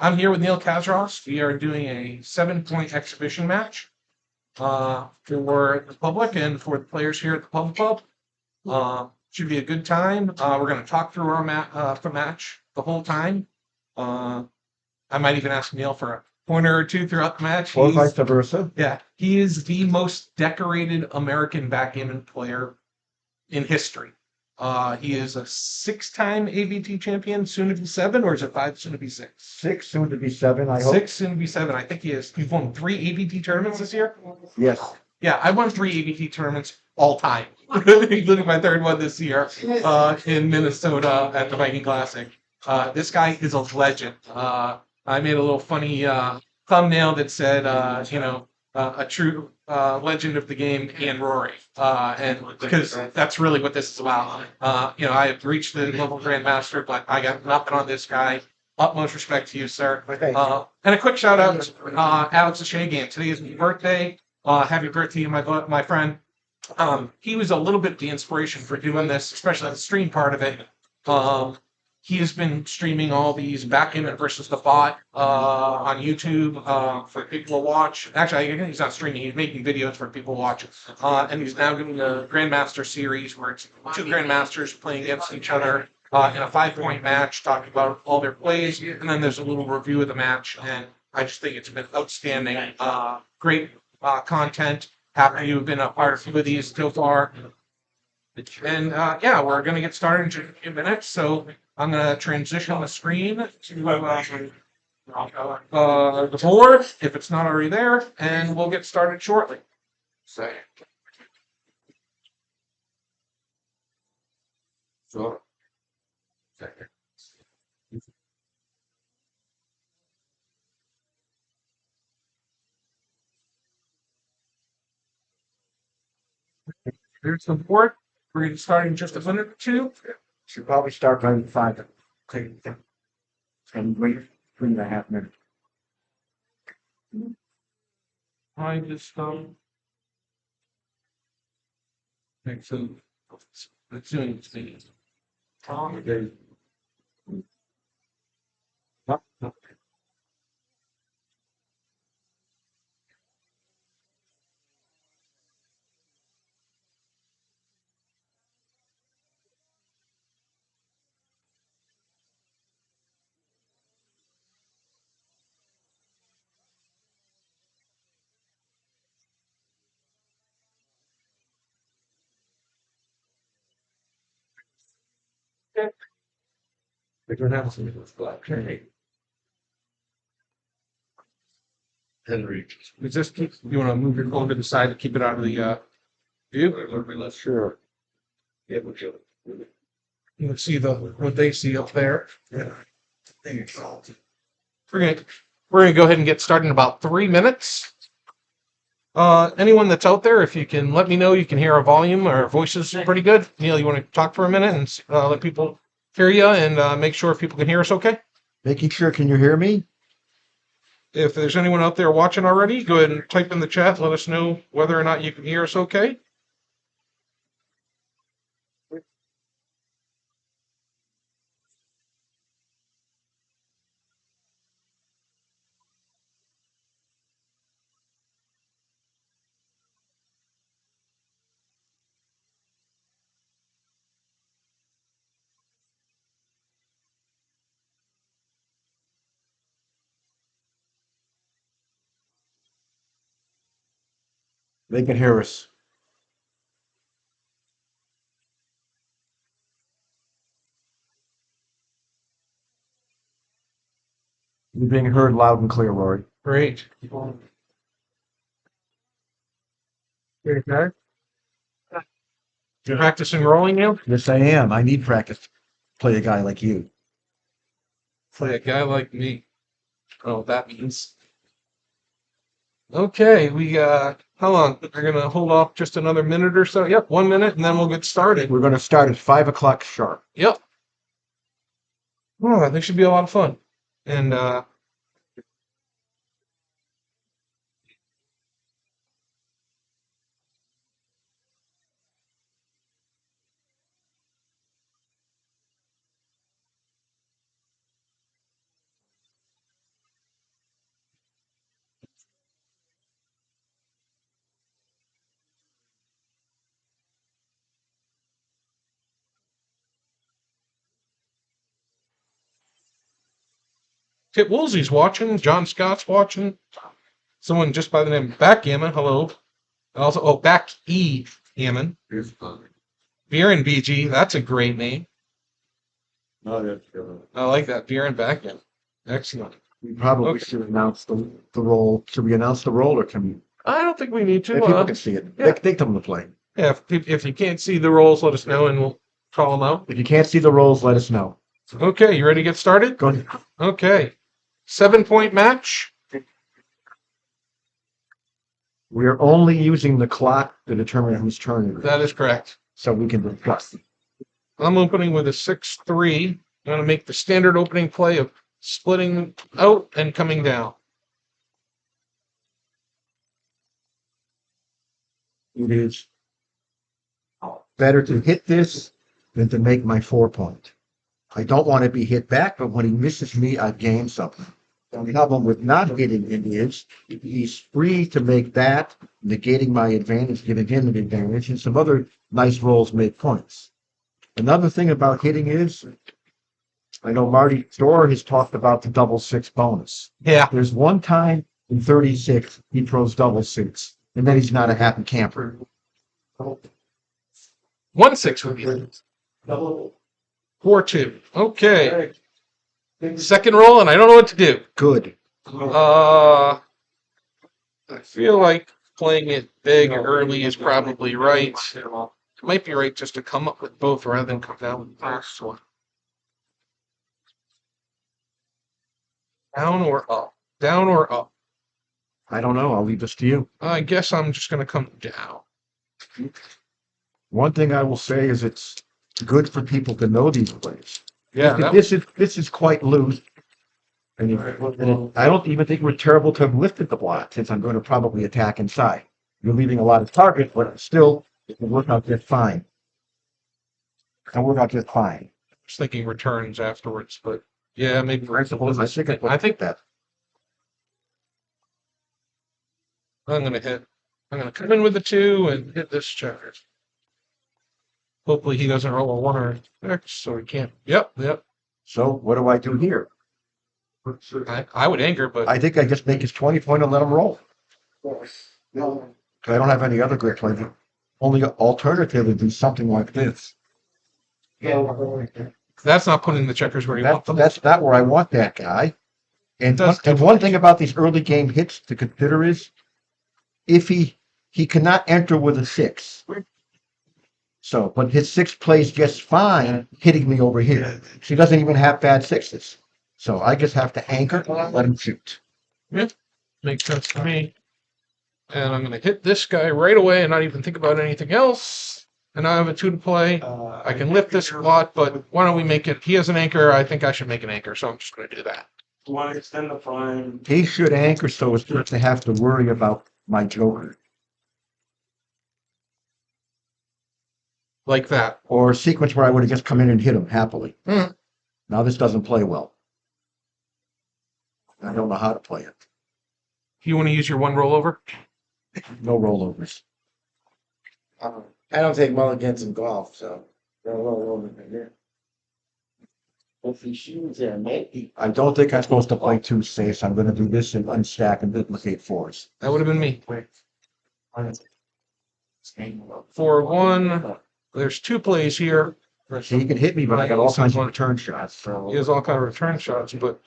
I'm here with Neil Kazaross. We are doing a 7-point exhibition match for the public and for the players here at the Pub Club. Should be a good time. We're going to talk through our the match the whole time. I might even ask Neil for a pointer or two throughout the match. Or vice versa. Yeah, he is the most decorated American backgammon player in history. He is a 6-time AVT champion, soon to be 7, or is it 5, soon to be 6? 6, soon to be 7, I hope. 6, soon to be 7. I think he is. You've won 3 AVT tournaments this year? Yes. Yeah, I won 3 AVT tournaments all time, including my 3rd one this year in Minnesota at the Viking Classic. This guy is a legend. I made a little funny thumbnail that said, a true legend of the game, and Rory, and because that's really what this is about. I have reached the level grandmaster, but I got nothing on this guy. Utmost respect to you, sir. And a quick shout out to Alex Shagan. Today is his birthday. Happy birthday, my friend. He was a little bit the inspiration for doing this, especially the stream part of it. He has been streaming all these backgammon versus the bot on YouTube for people to watch. Actually, he's not streaming; he's making videos for people to watch. And he's now doing a Grandmaster series where it's 2 Grandmasters playing against each other in a 5-point match, talking about all their plays, and then there's a little review of the match. And I just think it's been outstanding, great content. Happy to have been a part of 2 of these so far. And we're going to get started in just a few minutes. So I'm going to transition the screen to the board, if it's not already there, and we'll get started shortly. So. Here's the board. We're going to start in just a minute or 2. Should probably start by 5. And wait 3.5 minutes. I just okay, so it's doing speed. We don't have some of those black. Henry. Is this you want to move your phone to the side to keep it out of the view? Sure. Yeah, we'll do it. You can see what they see up there. Yeah. We're gonna go ahead and get started in about 3 minutes. Anyone that's out there, if you can let me know, you can hear our volume. Our voices are pretty good. Neil, you want to talk for a minute and let people hear you and make sure people can hear us okay? Making sure, can you hear me? If there's anyone out there watching already, go ahead and type in the chat. Let us know whether or not you can hear us okay. They can hear us. You're being heard loud and clear, Rory. Great. Okay. You practicing rolling, Neil? Yes, I am. I need practice to play a guy like you. Play a guy like me. Oh, that means. Okay, we how long? We're gonna hold off just another minute or so. Yep, 1 minute, and then we'll get started. We're going to start at 5 o'clock sharp. Yep. Oh, I think should be a lot of fun. And Kit Woolsey's watching. John Scott's watching. Someone just by the name of Backgammon. Hello. Also, Back E. Gammon. Beer and BG. That's a great name. I like that. Beer and Backgammon. Excellent. We probably Okay. should announce the role. Should we announce the role, or can we? I don't think we need If to. people can see it, yeah. they tell them to play. Yeah, if you can't see the rolls, let us know and we'll call them out. If you can't see the roles, let us know. Okay, you ready to get started? Go ahead. Okay. 7-point match. We are only using the clock to determine whose turn it is, That is correct. so we can discuss. I'm opening with a 6-3. I'm going to make the standard opening play of splitting out and coming down. It is better to hit this than to make my 4-point. I don't want to be hit back, but when he misses me, I gain something. The problem with not hitting him is he's free to make that, negating my advantage, giving him an advantage, and some other nice rolls make points. Another thing about hitting is, I know Marty Storr has talked about the double 6 bonus. Yeah. There's one time in 36 he throws double 6, and then he's not a happy camper. 1-6 would be 4-2. Okay. Second roll, and I don't know what to do. Good. I feel like playing it big early is probably right. It might be right just to come up with both rather than come down with the first one. Down or up? Down or up? I don't know. I'll leave this to you. I guess I'm just going to come down. One thing I will say is it's good for people to know these plays. Yeah, This is quite loose. And I don't even think we're terrible to have lifted the block, since I'm going to probably attack inside. You're leaving a lot of target, but still, it can work out just fine. It can work out just fine. I was thinking returns afterwards, but yeah, maybe. I think that. I'm going to come in with the 2 and hit this checker. Hopefully he doesn't roll a 1 or a 6, so he can't. Yep. So what do I do here? I would anger, but I think I just make his 20-point and let him roll. I don't have any other good play. The only alternative would be something like this. that's not putting the checkers where you want them. That's not where I want that guy. And one thing about these early game hits to consider is, if he cannot enter with a 6. So, but his 6 plays just fine hitting me over here. She doesn't even have bad 6s. So I just have to anchor and let him shoot. Makes sense to me. And I'm going to hit this guy right away and not even think about anything else. And now I have a 2 to play. I can lift this a lot, but why don't we make it? He has an anchor. I think I should make an anchor, so I'm just going to do that. You want to extend the prime? He should anchor so as not to have to worry about my joker. Like that. Or a sequence where I would have just come in and hit him happily. Hmm. Now this doesn't play well. I don't know how to play it. You want to use your 1 rollover? No rollovers. I don't take mulligans in golf, so they're a little over there. If he shoots there, maybe. I don't think I'm supposed to play 2 safes. I'm going to do this and unstack and duplicate 4s. That would have been me. 4-1. There's 2 plays here. So he can hit me, but I got all kinds of return shots. So He has all kind of return shots, but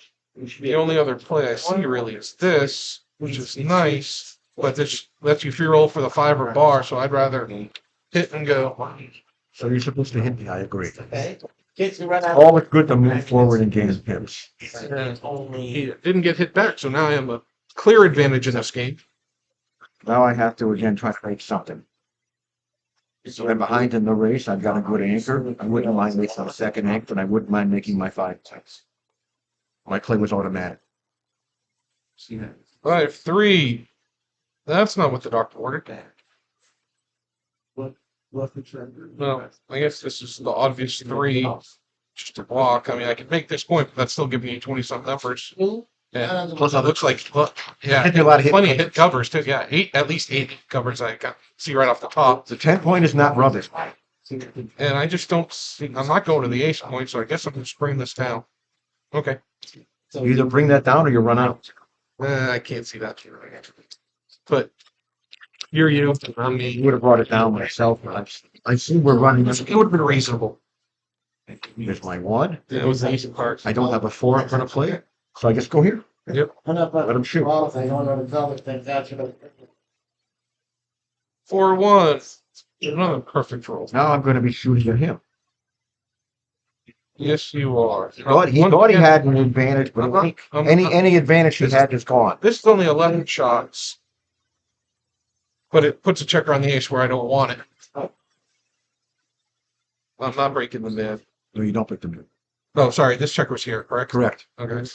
the only other play I see really is this, which is nice, but this lets you free roll for the 5 or bar, so I'd rather hit and go. So you're supposed to hit me. I agree. Okay. Kids can run out. All it's good to move forward and gain pips. And he didn't get hit back, so now I have a clear advantage in this game. Now I have to again try to make something. So I'm behind in the race. I've got a good anchor. I wouldn't mind making a second anchor, and I wouldn't mind making my 5 points. My play was automatic. 5-3. That's not what the doctor ordered. No, I guess this is the obvious 3. Just to block. I mean, I could make this point, but that's still giving you 20-something numbers. Yeah. Plus, It looks like, yeah, Hit me a lot of hit plenty of covers. hit covers too. Yeah, at least 8 covers I got see right off the top. The 10-point is not rubbish. And I just don't see, I'm not going to the ace point, so I guess I'm just bringing this down. Okay. You either bring that down or you run out. I can't see that. But you're you. I'm You me. would have brought it down myself. I see we're running. It would have been reasonable. There's my one. That was the easy part. I don't have a 4 I'm gonna play, so I just go here. Put up Let him shoot. golf, I don't know the color thing, that's what. 4-1. Another perfect roll. Now I'm gonna be shooting at him. Yes, you are. He thought he had an advantage, but any advantage he had is gone. This is only 11 shots, but it puts a checker on the ace where I don't want it. I'm not breaking the mid. No, you don't pick them. Oh, sorry. This checker was here, correct? Correct. Okay.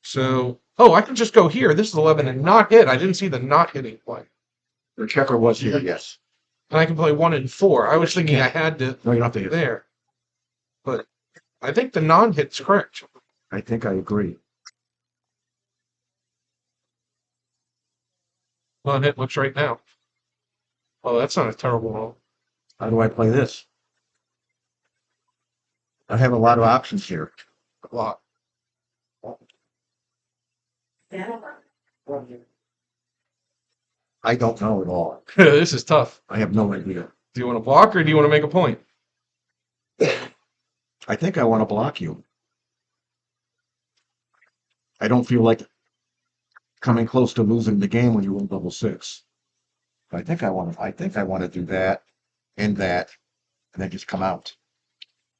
So, I can just go here. This is 11 and not hit. I didn't see the not hitting play. The checker was here, yes. And I can play 1 and 4. I was thinking I had to No, you don't have to hit. there. But I think the non-hit's correct. I think I agree. Non-hit looks right now. Oh, that's not a terrible roll. How do I play this? I have a lot of options here. A lot. I don't know at all. This is tough. I have no idea. Do you want to block or do you want to make a point? I think I want to block you. I don't feel like coming close to losing the game when you win double 6. I think I want to do that, and then just come out.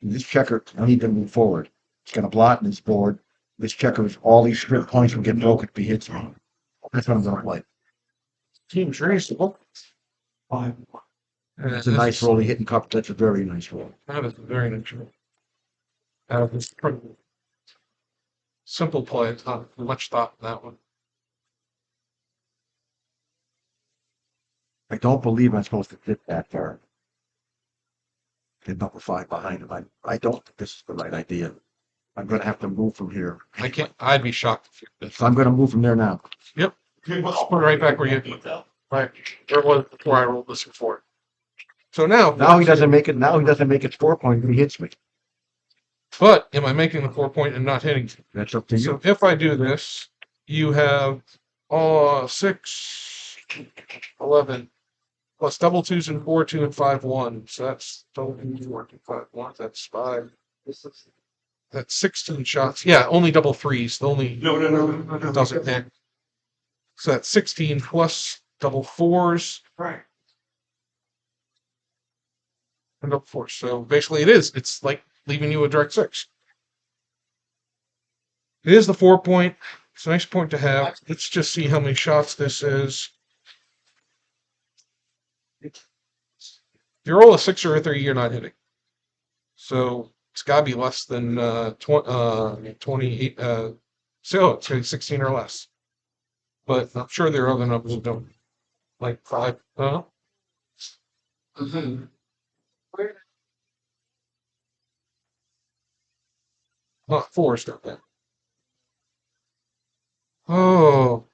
And this checker, I need to move forward. It's going to blot in his board. This checker, all these strip points will get broken if he hits me. That's what I'm going to play. Team's reasonable. 5-1. It's a nice roll. He hitting cup. That's a very nice roll. That is a very nice roll. This simple play. It's not much thought in that one. I don't believe I'm supposed to hit that far. Get number 5 behind him. I don't think this is the right idea. I'm going to have to move from here. I can't. I'd be shocked if you did. So I'm going to move from there now. Yep. Let's put it right back where you right. Where it was before I rolled this before. So now Now he doesn't make it. Now he doesn't make it 4 point. He hits me. But am I making the 4 point and not hitting? That's up to you. So if I do this, you have 6, 11, plus double 2s and 4, 2 and 5, 1. So that's double 2, 4, 2, 5, 1. That's 5. That's 16 shots. Yeah, only double 3s. The only No. doesn't hit. So that's 16 plus double 4s. Right. And double 4s. So basically it's like leaving you a direct 6. It is the 4 point. It's a nice point to have. Let's just see how many shots this is. If you roll a 6 or a 3, you're not hitting. So it's got to be less than 28. So it's 16 or less. But I'm sure there are other numbers that don't. Like 5. Not 4 stuff then. Oh.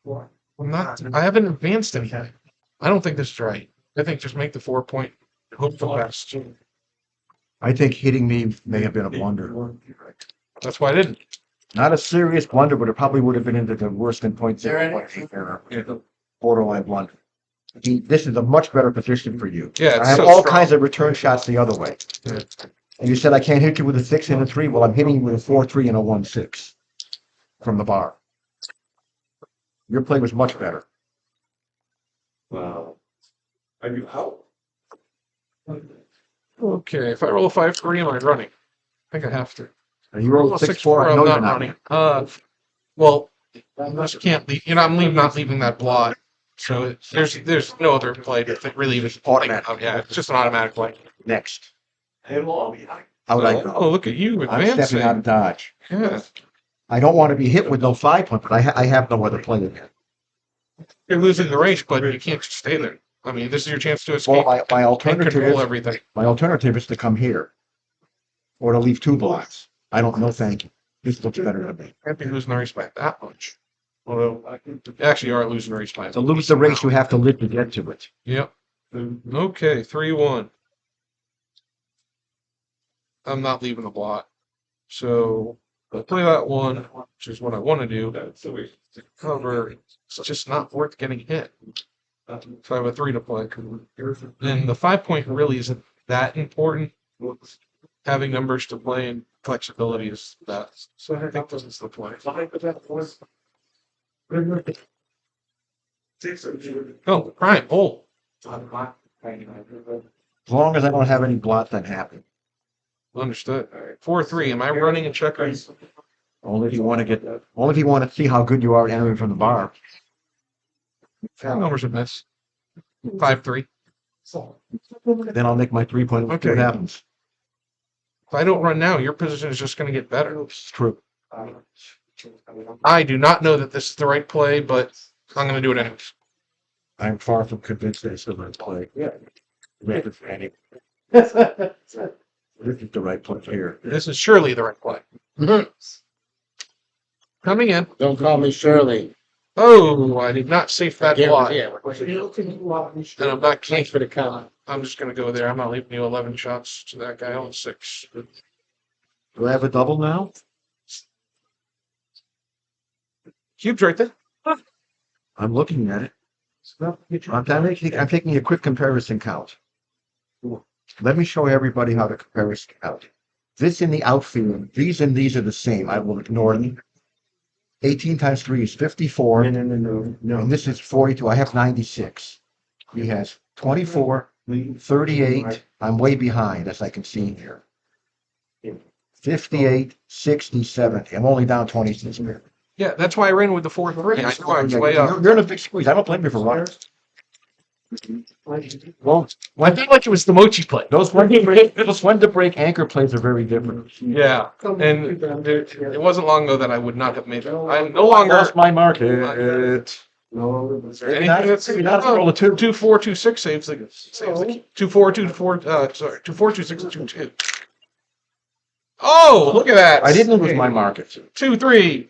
I haven't advanced anything. I don't think this is right. I think just make the 4 point, hope for the best. I think hitting me may have been a blunder. That's why I didn't. Not a serious blunder, but it probably would have been into the worse than 0.0 error. Borderline blunder. This is a much better position for you. Yeah, it's I have so all strong. kinds of return shots the other way. Yeah. And you said I can't hit you with a 6 and a 3. Well, I'm hitting you with a 4-3 and a 1-6 from the bar. Your play was much better. Wow. I do how? Okay, if I roll a 5-3, am I running? I think I have to. And you rolled a 6-4. I I'm know not you're not. running. Well, I just can't leave. I'm not leaving that blot. So there's no other play to really even Automatic. Yeah, it's just an automatic play. Next. Hey, long. How would I go? Oh, look at you I'm stepping out advancing. of dodge. Yeah, I don't want to be hit with no 5 point, but I have no other play again. you're losing the race, but you can't just stay there. I mean, this is your chance to escape Well, my and alternative control is everything. to come here. Or to leave 2 blocks. I don't know, thank you. This looks better to me. Can't be losing the race by that much. Although, actually, you are losing the race by. To lose the race, you have to live to get to it. Yep. Okay, 3-1. I'm not leaving the blot. So I'll play that one, which is what I want to do. To cover, it's just not worth getting hit. So I have a 3 to play. And the 5-point really isn't that important. Having numbers to play and flexibility is best. So I think this is the play. Oh, prime. Oh, As long as I don't have any blots, I'm happy. understood. 4-3. Am I running and checking? Only if you want to see how good you are at entering from the bar. Numbers a miss. 5-3. Then I'll make my 3-point. Okay. What happens? If I don't run now, your position is just going to get better. It's true. I do not know that this is the right play, but I'm going to do it anyways. I'm far from convinced that it's the right play. Yeah. This is the right play here. This is surely the right play. Coming in. Don't call me Shirley. Oh, I did not safe that block. Yeah. And I'm not Thanks for the comment. I'm just going to go there. I'm not leaving you 11 shots to that guy. Only 6. Do I have a double now? Cube's right there. I'm looking at it. I'm taking a quick comparison count. Let me show everybody how to comparison count. This in the outfield, these and these are the same. I will ignore them. 18 times 3 is 54. No. And this is 42. I have 96. He has 24, 38. I'm way behind, as I can see here. 58, 60, 70. I'm only down 26 here. Yeah, that's why I ran with the 4-3. I know I was way up. You're in a big squeeze. I don't blame you for running. Well, I felt like it was the mochi play. those when to break anchor plays are very different. Yeah, and it wasn't long ago that I would not have made that. I'm no longer. Lost my market. Anything that's Roll a 2. 2-4, 2-6 saves the 2-4, 2-4, sorry, 2-4, 2-6, 2-2. Oh, look at that! I didn't lose my market. 2-3,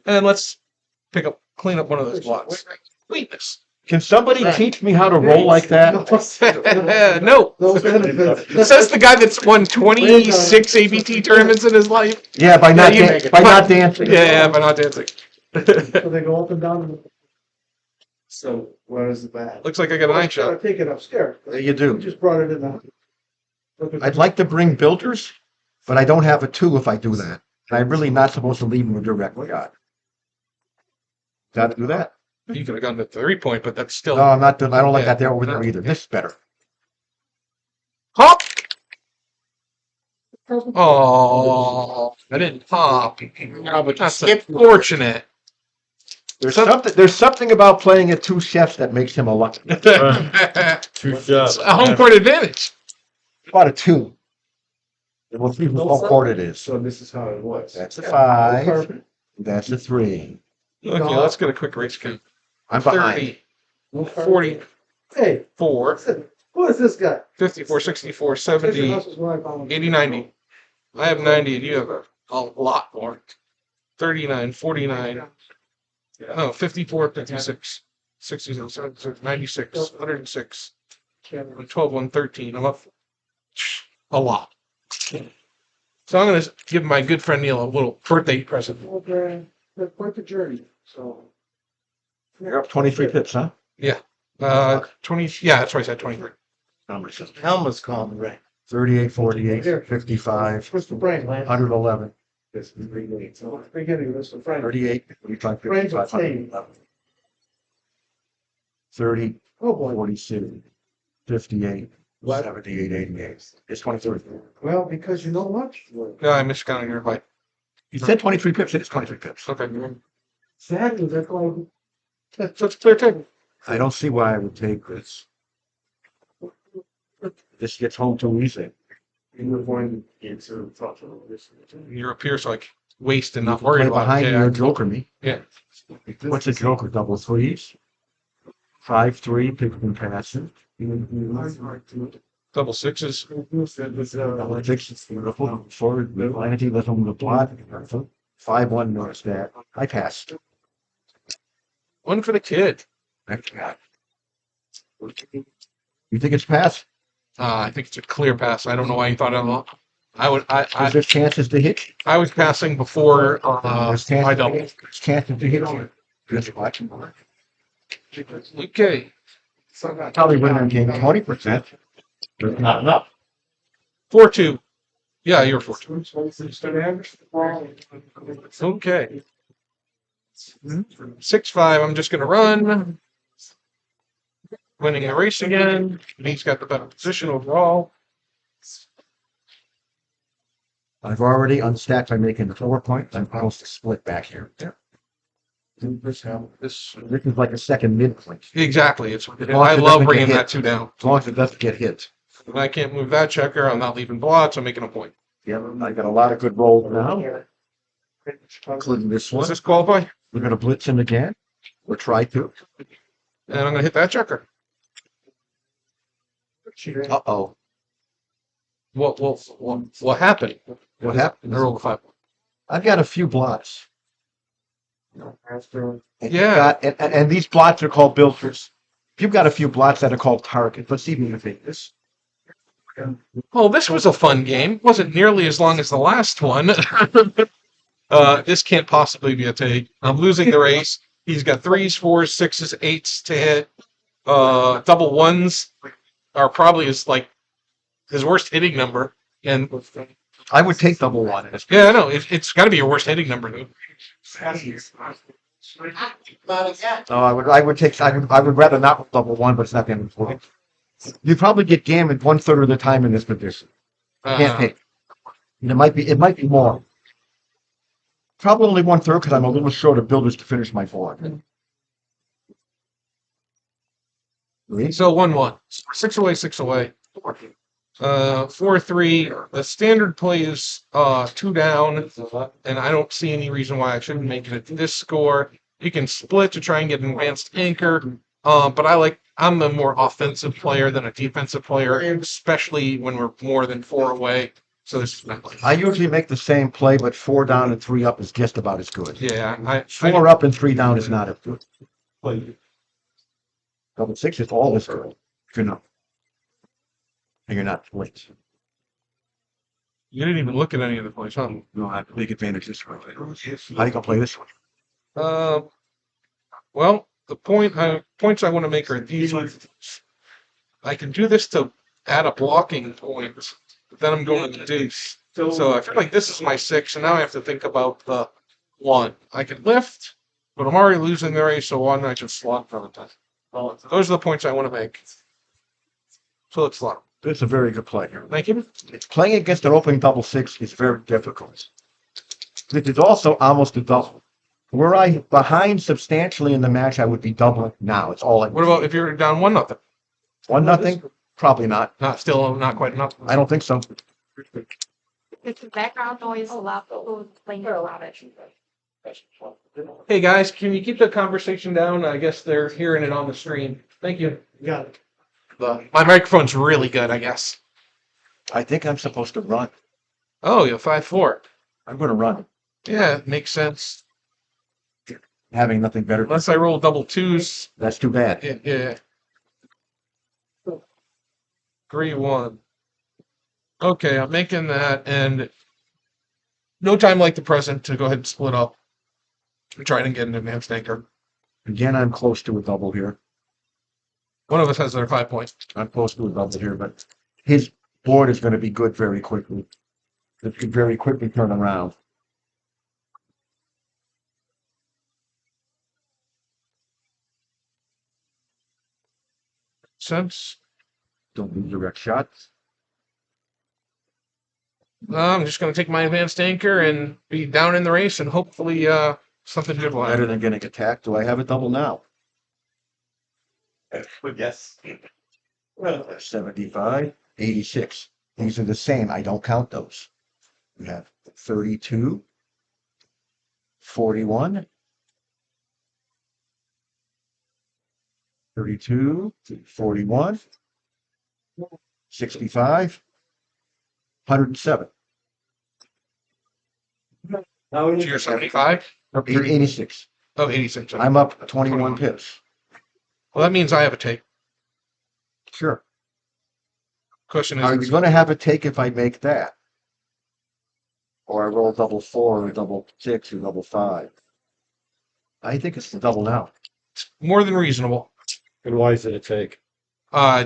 and let's clean up one of those blocks. Sweetness. Can somebody teach me how to roll like that? No. Says the guy that's won 26 ABT tournaments in his life. Yeah, by not Yeah, dancing. Yeah, by not dancing. So they go up and down. So where is the bat? Looks like I got a 9 shot. Gotta take it upstairs. There you We do. just brought it in the. I'd like to bring builders, but I don't have a 2 if I do that. And I'm really not supposed to leave them a direct shot. Got to do that? You could have gone to 3-point, but that's still. No, I'm not. I don't like Yeah. that there over there either. This is better. Hop! Oh, I didn't pop. No, but you That's skipped. unfortunate. There's something about playing at 2 chefs that makes him a lucky. It's a home court advantage. About a 2. And we'll see whose home court it is. So this is how it was. That's a 5. That's a 3. Okay, let's get a quick race count. I'm behind. 30, 44, Hey, listen, who is this guy? 54, 64, 70, 80, 90. I have 90 and you have a lot more. 39, 49, no, 54, 56, 67, 76, 96, 106, 112, 113. I'm up a lot. So I'm going to give my good friend Neil a little birthday present. Okay, that's quite the journey, so. You're up 23 pips, huh? 20, yeah, that's right, I said 23. Helma's calling, right? 38, 48, 55, What's the brain? 111, This is really, so beginning, this is Frank. 38, 45, Brains 55, of pain. 111, 30, Oh, boy. 46, 58, 78, 88. It's 23. Well, because you know what? No, I miscounted your invite. You said 23 pips, it's 23 pips. Okay. Sadly, that's why. So it's clear table. I don't see why I would take this. This gets home too easy. You were going to answer this. You're up here, so I can waste and not Play worry about behind it. you, Yeah. you're joker me. Yeah. What's a joker? Double 3s? 5-3, pick and passes. Double 6s. Double 6, beautiful. Forward, anti, let him the plot. 5-1, notice that. I passed. One for the kid. You think it's passed? I think it's a clear pass. I don't know why you thought of There's chances to hit. I was passing before There's I doubled. there's chances to hit you. That's why. Okay. Probably win that game 20%. But not enough. 4-2. Yeah, you're 4-2. Okay. 6-5. I'm just going to run. Winning the race again. He's got the better position overall. I've already unstacked by making the 4 points. I'm supposed to split back here. This This is like a second midpoint. exactly. It's long as I it love doesn't bringing get that hit. 2 down. As long as it doesn't get hit. If I can't move that checker, I'm not leaving blots. I'm making a point. Yeah, I got a lot of good rolls now, including this Does one. this qualify? We're going to blitz him again, or try to. And I'm going to hit that checker. Uh-oh. What happened? What happened? I rolled a 5. I've got a few blots. And you've Yeah. got- and these blots are called builders. If you've got a few blots that are called targets, let's see if you can take this. Oh, this was a fun game. Wasn't nearly as long as the last one. This can't possibly be a take. I'm losing the race. He's got 3s, 4s, 6s, 8s to hit. Double 1s are probably his worst hitting number. And I would take double one. yeah, I know it's got to be your worst hitting number though. Oh, I would rather not with double one, but it's not the end of the world. You probably get gammoned 1/3 of the time in this position. Can't take. It might be more. Probably only 1/3 because I'm a little short of builders to finish my board. So 1-1. 6 away, 6 away. 4-3. The standard play is 2 down, and I don't see any reason why I shouldn't make it at this score. You can split to try and get an advanced anchor, but I'm a more offensive player than a defensive player, especially when we're more than 4 away. So this is not like I usually make the same play, but 4 down and 3 up is just about as good. yeah. 4 up and 3 down is not as good. Double 6 is all as good. If you're not. And you're not split. You didn't even look at any of the plays, huh? No, I have a big advantage this way. How are you gonna play this one? Well, the points I want to make are these. I can do this to add a blocking point, but then I'm going to deuce. So I feel like this is my 6, and now I have to think about the 1. I can lift, but I'm already losing the race, so 1 I just slot for the time. Those are the points I want to make. So let's slot. It's a very good play. Thank you. Playing against an opening double 6 is very difficult. This is also almost a double. Were I behind substantially in the match, I would be doubling now. It's all I. What about if you're down 1-0? 1-0? Probably not. Not quite enough. I don't think so. It's the background noise a lot, people playing around it. Hey guys, can you keep the conversation down? I guess they're hearing it on the stream. Thank you. Got it. My microphone's really good, I guess. I think I'm supposed to run. Oh, you're 5-4. I'm going to run. Yeah, makes sense. Having nothing better. Unless I roll double 2s. That's too bad. Yeah. 3-1. Okay, I'm making that, and no time like the present to go ahead and split up. I'm trying to get an advanced anchor. Again, I'm close to a double here. One of us has their 5 points. I'm close to a double here, but his board is going to be good very quickly. It could very quickly turn around. Sense. Don't lose direct shots. I'm just going to take my advanced anchor and be down in the race, and hopefully something good will Better happen. than getting attacked. Do I have a double now? Yes. 75, 86. These are the same. I don't count those. We have 32, 41, 32, 41, 65, 107. Now we So you're 75? 86. Oh, 86. I'm up 21 pips. Well, that means I have a take. Sure. Question Are is, you going to have a take if I make that? or I roll double 4 or double 6 or double 5. I think it's the double now. More than reasonable. And why is it a take?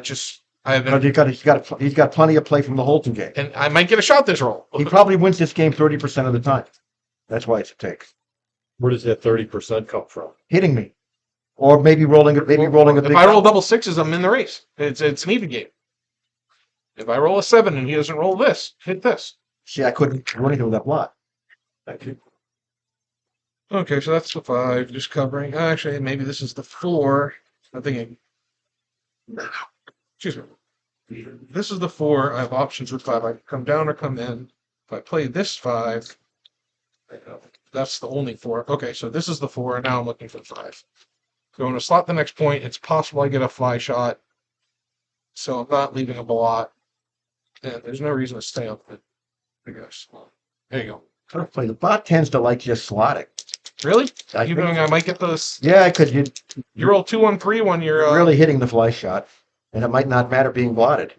Just I Because haven't, he's got plenty of play from the Holton game. and I might get a shot this roll. He probably wins this game 30% of the time. That's why it's a take. Where does that 30% come from? Hitting me. Or maybe rolling a If big I roll number. double sixes, I'm in the race. It's an even game. If I roll a 7 and he doesn't roll this, hit this. See, I couldn't do anything with that block. Thank you. Okay, so that's the 5, just covering. Actually, maybe this is the 4. I'm thinking. Excuse me. This is the 4. I have options with 5. I can come down or come in. If I play this 5, that's the only 4. Okay, so this is the 4. Now I'm looking for 5. Going to slot the next point. It's possible I get a fly shot. So I'm not leaving a blot. And there's no reason to stay on it, I guess. There you go. Play. The bot tends to like just slotting. Really? I You think think I might get this? Yeah, because You roll 2 on 3 when you're really hitting the fly shot, and it might not matter being blotted.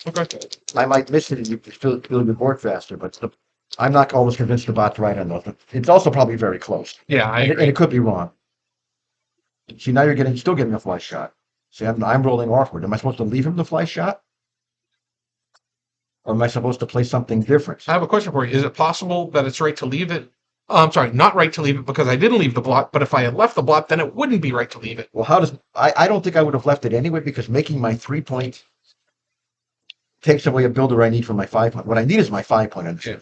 Okay. I might miss it and you feel the board faster, but I'm not always convinced the bot's right on those. It's also probably very close. Yeah, I And agree. it could be wrong. See, now you're still getting a fly shot. See, I'm rolling awkward. Am I supposed to leave him the fly shot? Or am I supposed to play something different? I have a question for you. Is it possible that it's right to leave it? Oh, I'm sorry, not right to leave it because I didn't leave the blot, but if I had left the blot, then it wouldn't be right to leave it. Well, I don't think I would have left it anyway because making my 3-point takes away a builder I need for my 5-point. What I need is my 5-point. Yeah.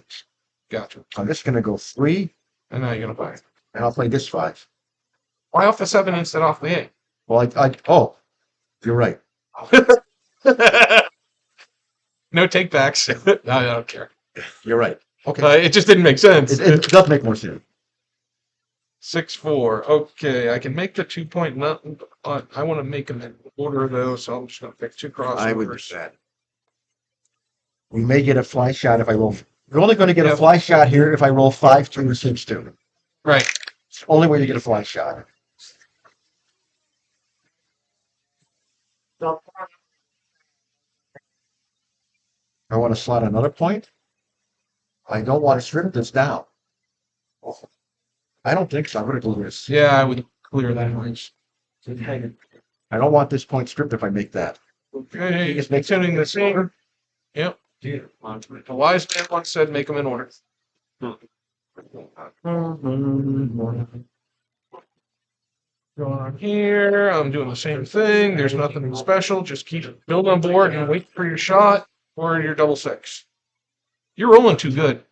Gotcha. So I'm just going to go 3, And now you're going to buy it. and I'll play this 5. Why off the 7 instead off the 8? Well, you're right. No take backs. No, I don't care. You're right. Okay. It just didn't make sense. It does make more sense. 6-4. Okay, I can make the 2-point. Not. I want to make them in order though, so I'm just going to pick 2 crossovers. I would do that. We may get a fly shot if I roll. You're only going to get a fly shot here if I roll 5-2 or 6-2. Right. It's the only way to get a fly shot. I want to slot another point. I don't want to strip this down. I don't think so. I'm going to do this. Yeah, I would clear that noise. I don't want this point stripped if I make that. Okay, continuing the same. Yep. The wise man once said, "Make them in order." Going on here, I'm doing the same thing. There's nothing special. Just keep building on board and wait for your shot or your double 6. You're rolling too good.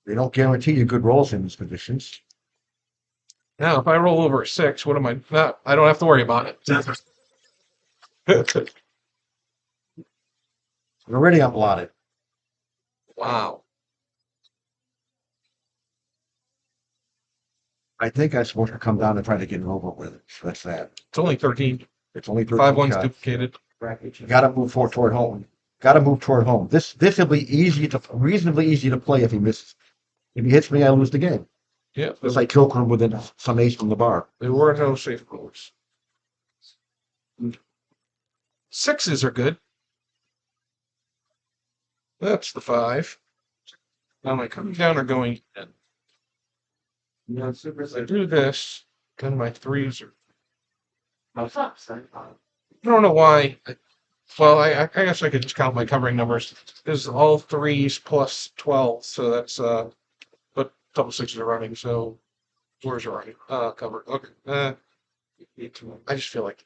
They don't guarantee you good rolls in these positions. Now, if I roll over a 6, what am I? No, I don't have to worry about it. Already I'm blotted. Wow. I think I'm supposed to come down and try to get it over with. So that's that. It's only 13. It's only 13 5 ones shots. duplicated. Got to move toward home. Got to move toward home. This will be reasonably easy to play if he misses. If he hits me, I lose the game. Yeah, It's like Kilcrum within some ace from the bar. there were no safe goals. 6s are good. That's the 5. Now my coming down or going in. If I do this, then my 3s are. I don't know why. Well, I guess I could just count my covering numbers. This is all 3s plus 12, so that's but double 6s are running, so 4s are running. Covered. Okay. I just feel like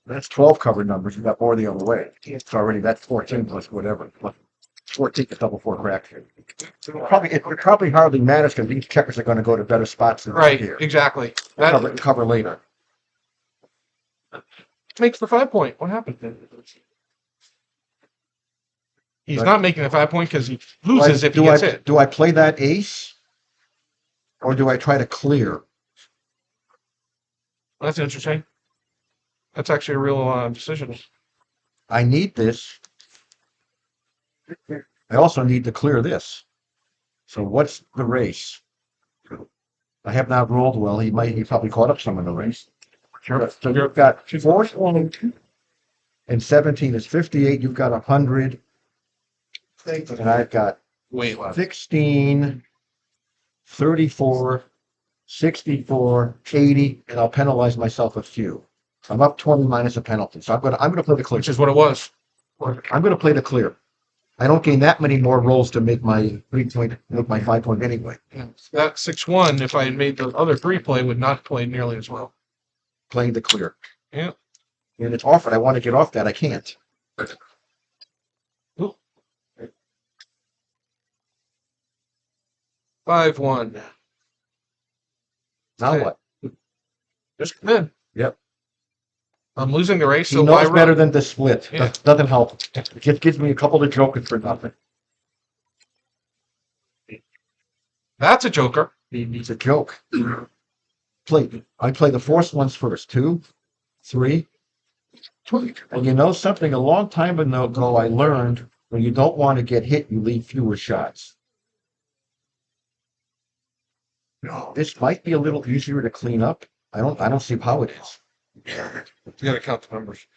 That's 12 covered numbers. You got more the other way. It's already that's 14 plus whatever. 14 is double 4 crack here. It probably hardly matters because these checkers are going to go to better spots than right. here. Exactly. Cover later. Makes the 5-point. What happened? He's not making the 5-point because he loses if he gets hit. Do I play that ace? Or do I try to clear? That's interesting. That's actually a real decision. I need this. I also need to clear this. So what's the race? I have not rolled well. He probably caught up some in the race. Sure. So you've got 4 and 17 is 58. You've got 100. And I've got Wait, left. 16, 34, 64, 80, and I'll penalize myself a few. I'm up 20 minus a penalty. So I'm gonna play the clear. Which is what it was. I'm gonna play the clear. I don't gain that many more rolls to make my 3-point, make my 5-point anyway. That 6-1, if I had made the other 3 play, would not play nearly as well. Playing the clear. Yeah. And it's often I want to get off that. I can't. Ooh. 5-1. Now Okay. what? Just come in. Yep. I'm losing the race, He so why knows better run? than to split. Yeah. Doesn't help. It just gives me a couple of jokers for nothing. That's a joker. It's a joke. I play the forced ones first. 2, 3. And you know something? A long time ago, I learned when you don't want to get hit, you leave fewer shots. This might be a little easier to clean up. I don't see how it is. You got to count the numbers.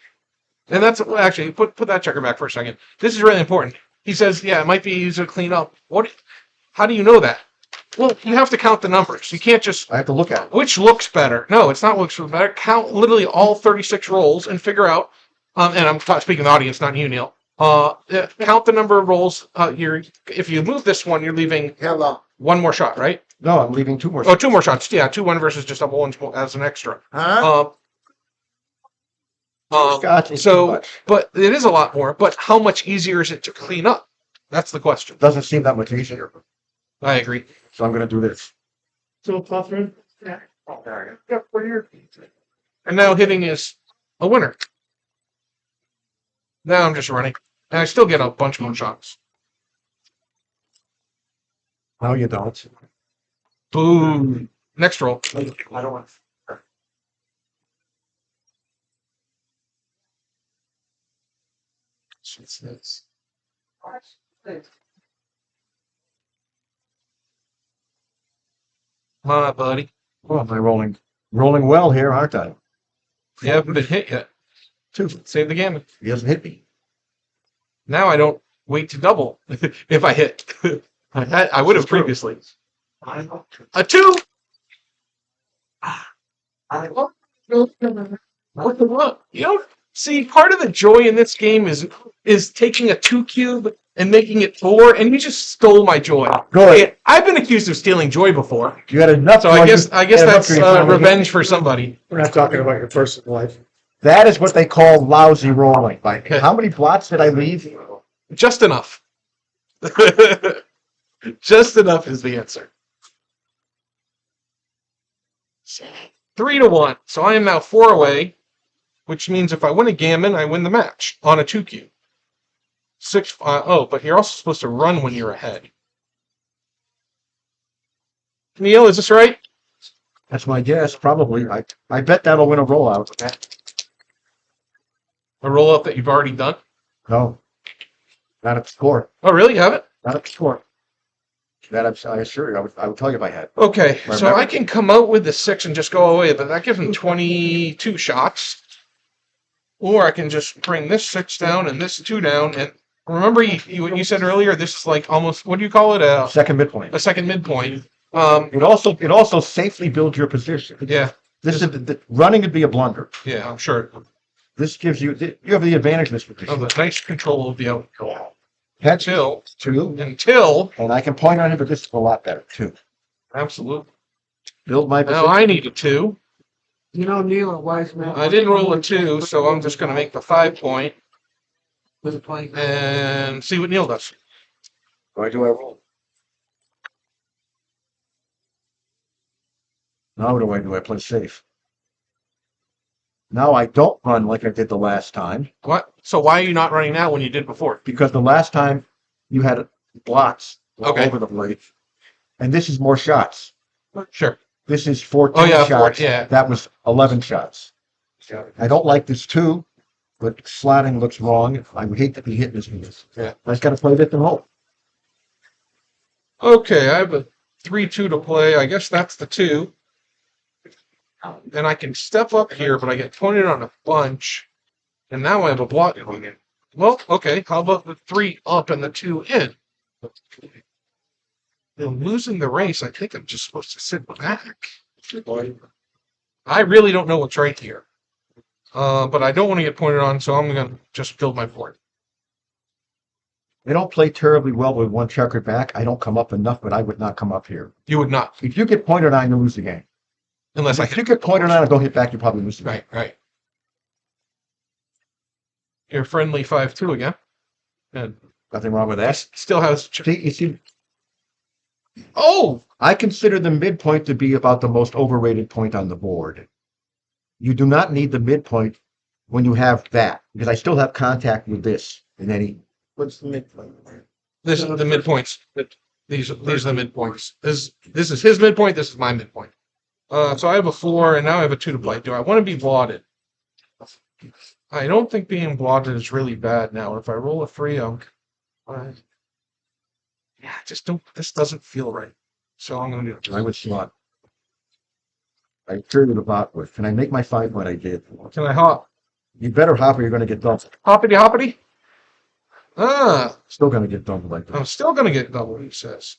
And that's actually put that checker back for a second. This is really important. He says, "Yeah, it might be easier to clean up." What? How do you know that? Well, you have to count the numbers. You can't just I have to look at it. which looks better. No, it's not looks better. Count literally all 36 rolls and figure out. And I'm speaking to the audience, not you, Neil. Count the number of rolls. If you move this one, you're leaving Hello. one more shot, right? No, I'm leaving 2 more. Oh, 2 more shots. Yeah, 2-1 versus just double one as an extra. Huh? Scotch is too So, much. but it is a lot more. But how much easier is it to clean up? That's the question. Doesn't seem that much easier. I agree. So I'm going to do this. So Catherine, And now hitting is a winner. Now I'm just running. And I still get a bunch more shots. No, you don't. Boom. Next roll. I don't want. Come on, buddy. Oh, am I rolling well here, aren't I? You haven't been hit yet. 2. Save the gamut. He doesn't hit me. Now I don't wait to double if I hit. I would have previously. A 2! What the what? You know, see, part of the joy in this game is taking a 2 cube and making it 4, and you just stole my joy. Good. Hey, I've been accused of stealing joy before, You had enough. so I guess that's you finally hit revenge me. for somebody. we're not talking about your personal life. That is what they call lousy rolling. Like, Okay. how many blots did I leave? Just enough. Just enough is the answer. 3-1. So I am now 4 away, which means if I win a gammon, I win the match on a 2 cube. 6. But you're also supposed to run when you're ahead. Neil, is this right? That's my guess, probably. I bet that'll win a rollout. A roll up that you've already done? No. Not at the score. Oh, really? You have it? Not at the score. That I assure you, I would tell you if I had. Okay, so Remember? I can come out with the 6 and just go away, but that gives him 22 shots. Or I can just bring this 6 down and this 2 down. And remember what you said earlier? This is like almost, what do you call it? Second midpoint. A second midpoint. It also safely builds your position. Yeah, Running would be a blunder. yeah, I'm sure. This gives you have the advantage of this Of position. the nice control of the outcome. Catch Until, 2, and I can point on him, but this is a lot better. 2. absolutely. Build my Now position. I need a 2. You know, Neil, a wise man. I didn't roll a 2, so I'm just going to make the 5 point and see what Neil does. Why do I roll? Now what do I do? I play safe. Now I don't run like I did the last time, What? So why are you not running now when you did before? because the last time you had blots all Okay. over the place. And this is more shots. Sure. This is 14 Oh, yeah, shots. yeah. That was 11 shots. I don't like this 2, but slotting looks wrong. I would hate to be hitting this with this. Yeah. I just got to play this and hope. Okay, I have a 3-2 to play. I guess that's the 2. And I can step up here, but I get pointed on a bunch. And now I have a block going in. Well, okay. How about the 3 up and the 2 in? I'm losing the race. I think I'm just supposed to sit back. I really don't know what's right here. But I don't want to get pointed on, so I'm going to just build my board. They don't play terribly well with 1 checker back. I don't come up enough, but I would not come up here. You would not, If you get pointed on, you lose the game. unless I If hit. you get pointed on and don't hit back, you probably lose the game. Right. Your friendly 5-2 again. And Nothing wrong with that. still has. See, you see, Oh! I consider the midpoint to be about the most overrated point on the board. You do not need the midpoint when you have that, because I still have contact with this in any. What's the midpoint? This is the midpoints. These are the midpoints. This is his midpoint. This is my midpoint. So I have a 4, and now I have a 2 to play. Do I want to be blotted? I don't think being blotted is really bad now. If I roll a 3, yeah, just don't. This doesn't feel right. So I'm going to do I it. would slot. I figured about with. Can I make my 5 what I did? Can I hop? You better hop or you're going to get dumped. Hoppity hoppity? Still going to get dumped like that. I'm still going to get double, he says.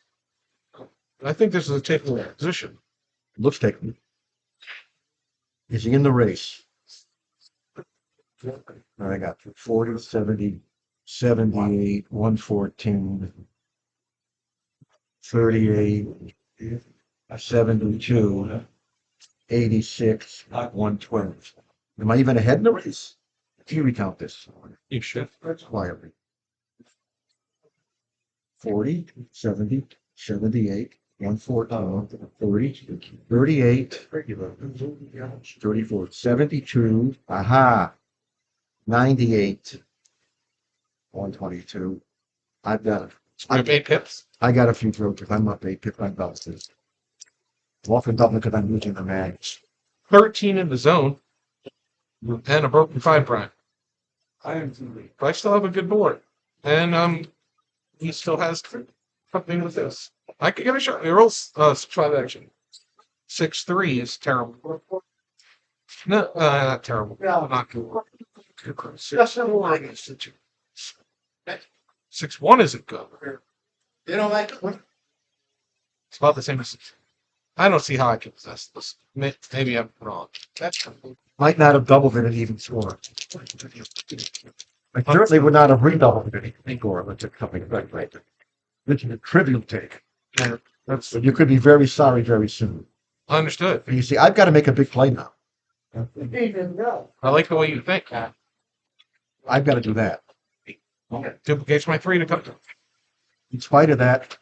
I think this is a takeaway position. Looks taken. Is he in the race? I got 40, 70, 78, 114, 38, 72, 86, 112. Am I even ahead in the race? Can you recount this? You should. Quietly. 40, 70, 78, 114, 30, 38, 34, 72, aha, 98, 122. I've got it. I have 8 pips. I got a few throws. If I'm up 8, pip my belts. I'm often doubling because I'm losing the mags. 13 in the zone. And a broken 5 prime. But I still have a good board. And he still has something with this. I could get a shot. He rolls 6-5 action. 6-3 is terrible. No, not terrible. Not good. 6-1 isn't good. You don't like it? It's about the same as. I don't see how I can possess this. Maybe I'm wrong. That's Might not have doubled it at even score. I certainly would not have redoubled it at even score unless it's coming back later. This is a trivial take. that's But you could be very sorry very soon. understood. And you see, I've got to make a big play now. I like the way you think. I've got to do that. Duplicates my 3 to come. In spite of that,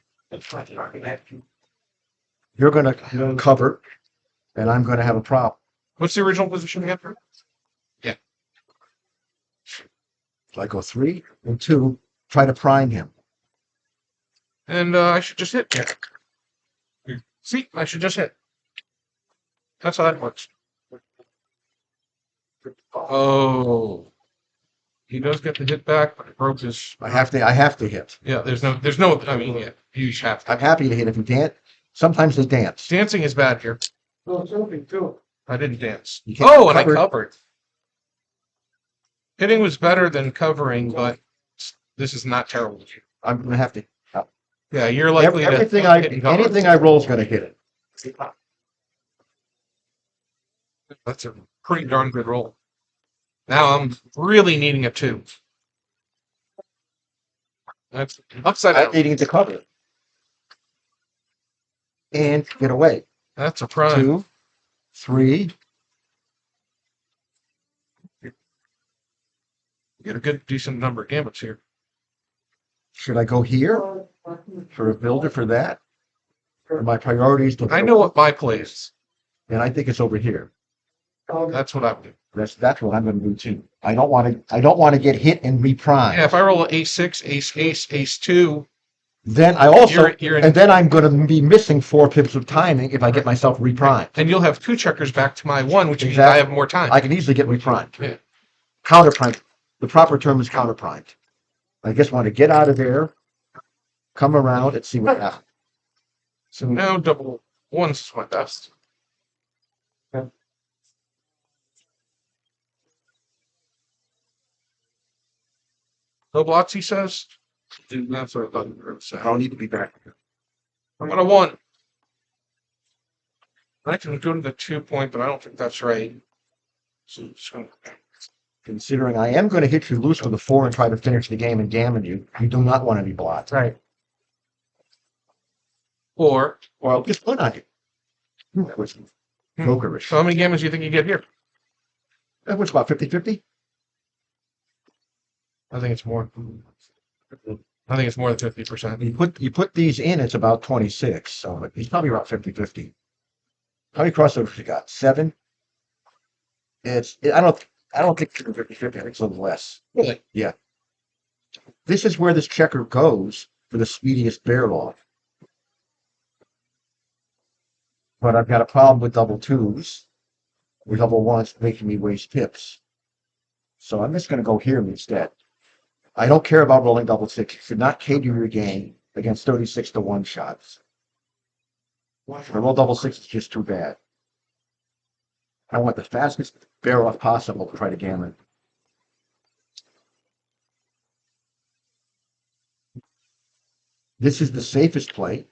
you're going to cover, and I'm going to have a problem. What's the original position again? So I go 3 and 2, try to prime him. And I should just hit. Yeah. See, I should just hit. That's how that works. Oh, he does get the hit back, but it broke his. I have to hit. Yeah, there's no. I mean, yeah, you just have to. I'm happy to hit if you dance. Sometimes they dance. Dancing is bad here. No, something too. I didn't dance. You can't Oh, and I cover. covered. Hitting was better than covering, but this is not terrible. I'm going to have to. Yeah, you're likely Everything to hit and cover. anything I roll is going to hit it. That's a pretty darn good roll. Now I'm really needing a 2. That's upside I'm down. needing to cover it. And get away. That's a prime. 2, 3. Get a good, decent number of gambits here. Should I go here for a builder for that? Or my priorities to I know what my play is. and I think it's over here. That's what I would do. That's what I'm going to do too. I don't want to get hit and reprime. Yeah, if I roll an ace-6, ace-ace, ace-2, Then I also You're in- and then I'm going to be missing 4 pips of timing if I get myself reprimed. and you'll have 2 checkers back to my 1, which means I Exactly. have more time. I can easily get reprimed. Yeah. Counterprimed. The proper term is counterprimed. I just want to get out of there, come around, and see what happens. So now double 1's is my best. No blots, he says. Dude, that's what I thought you were going to say. I don't need to be back. I'm gonna 1. I can go to the 2 point, but I don't think that's right. So, Considering I am going to hit you loose with a 4 and try to finish the game and gammon you, you do not want to be blocked. right. Or, Well, just one on you. That was jokerish. so how many gammons do you think you get here? That was about 50-50. I think it's more. I think it's more than 50%. You put these in, it's about 26. So he's probably about 50-50. How many crossovers you got? 7? I don't think it's 50-50. I think it's a little less. Really? This is where this checker goes for the speediest barrel off. But I've got a problem with double 2s or double 1s making me waste pips. So I'm just going to go here instead. I don't care about rolling double 6. You should not cater your game against 36-1 shots. A roll double 6 is just too bad. I want the fastest barrel off possible to try to gammon. This is the safest play.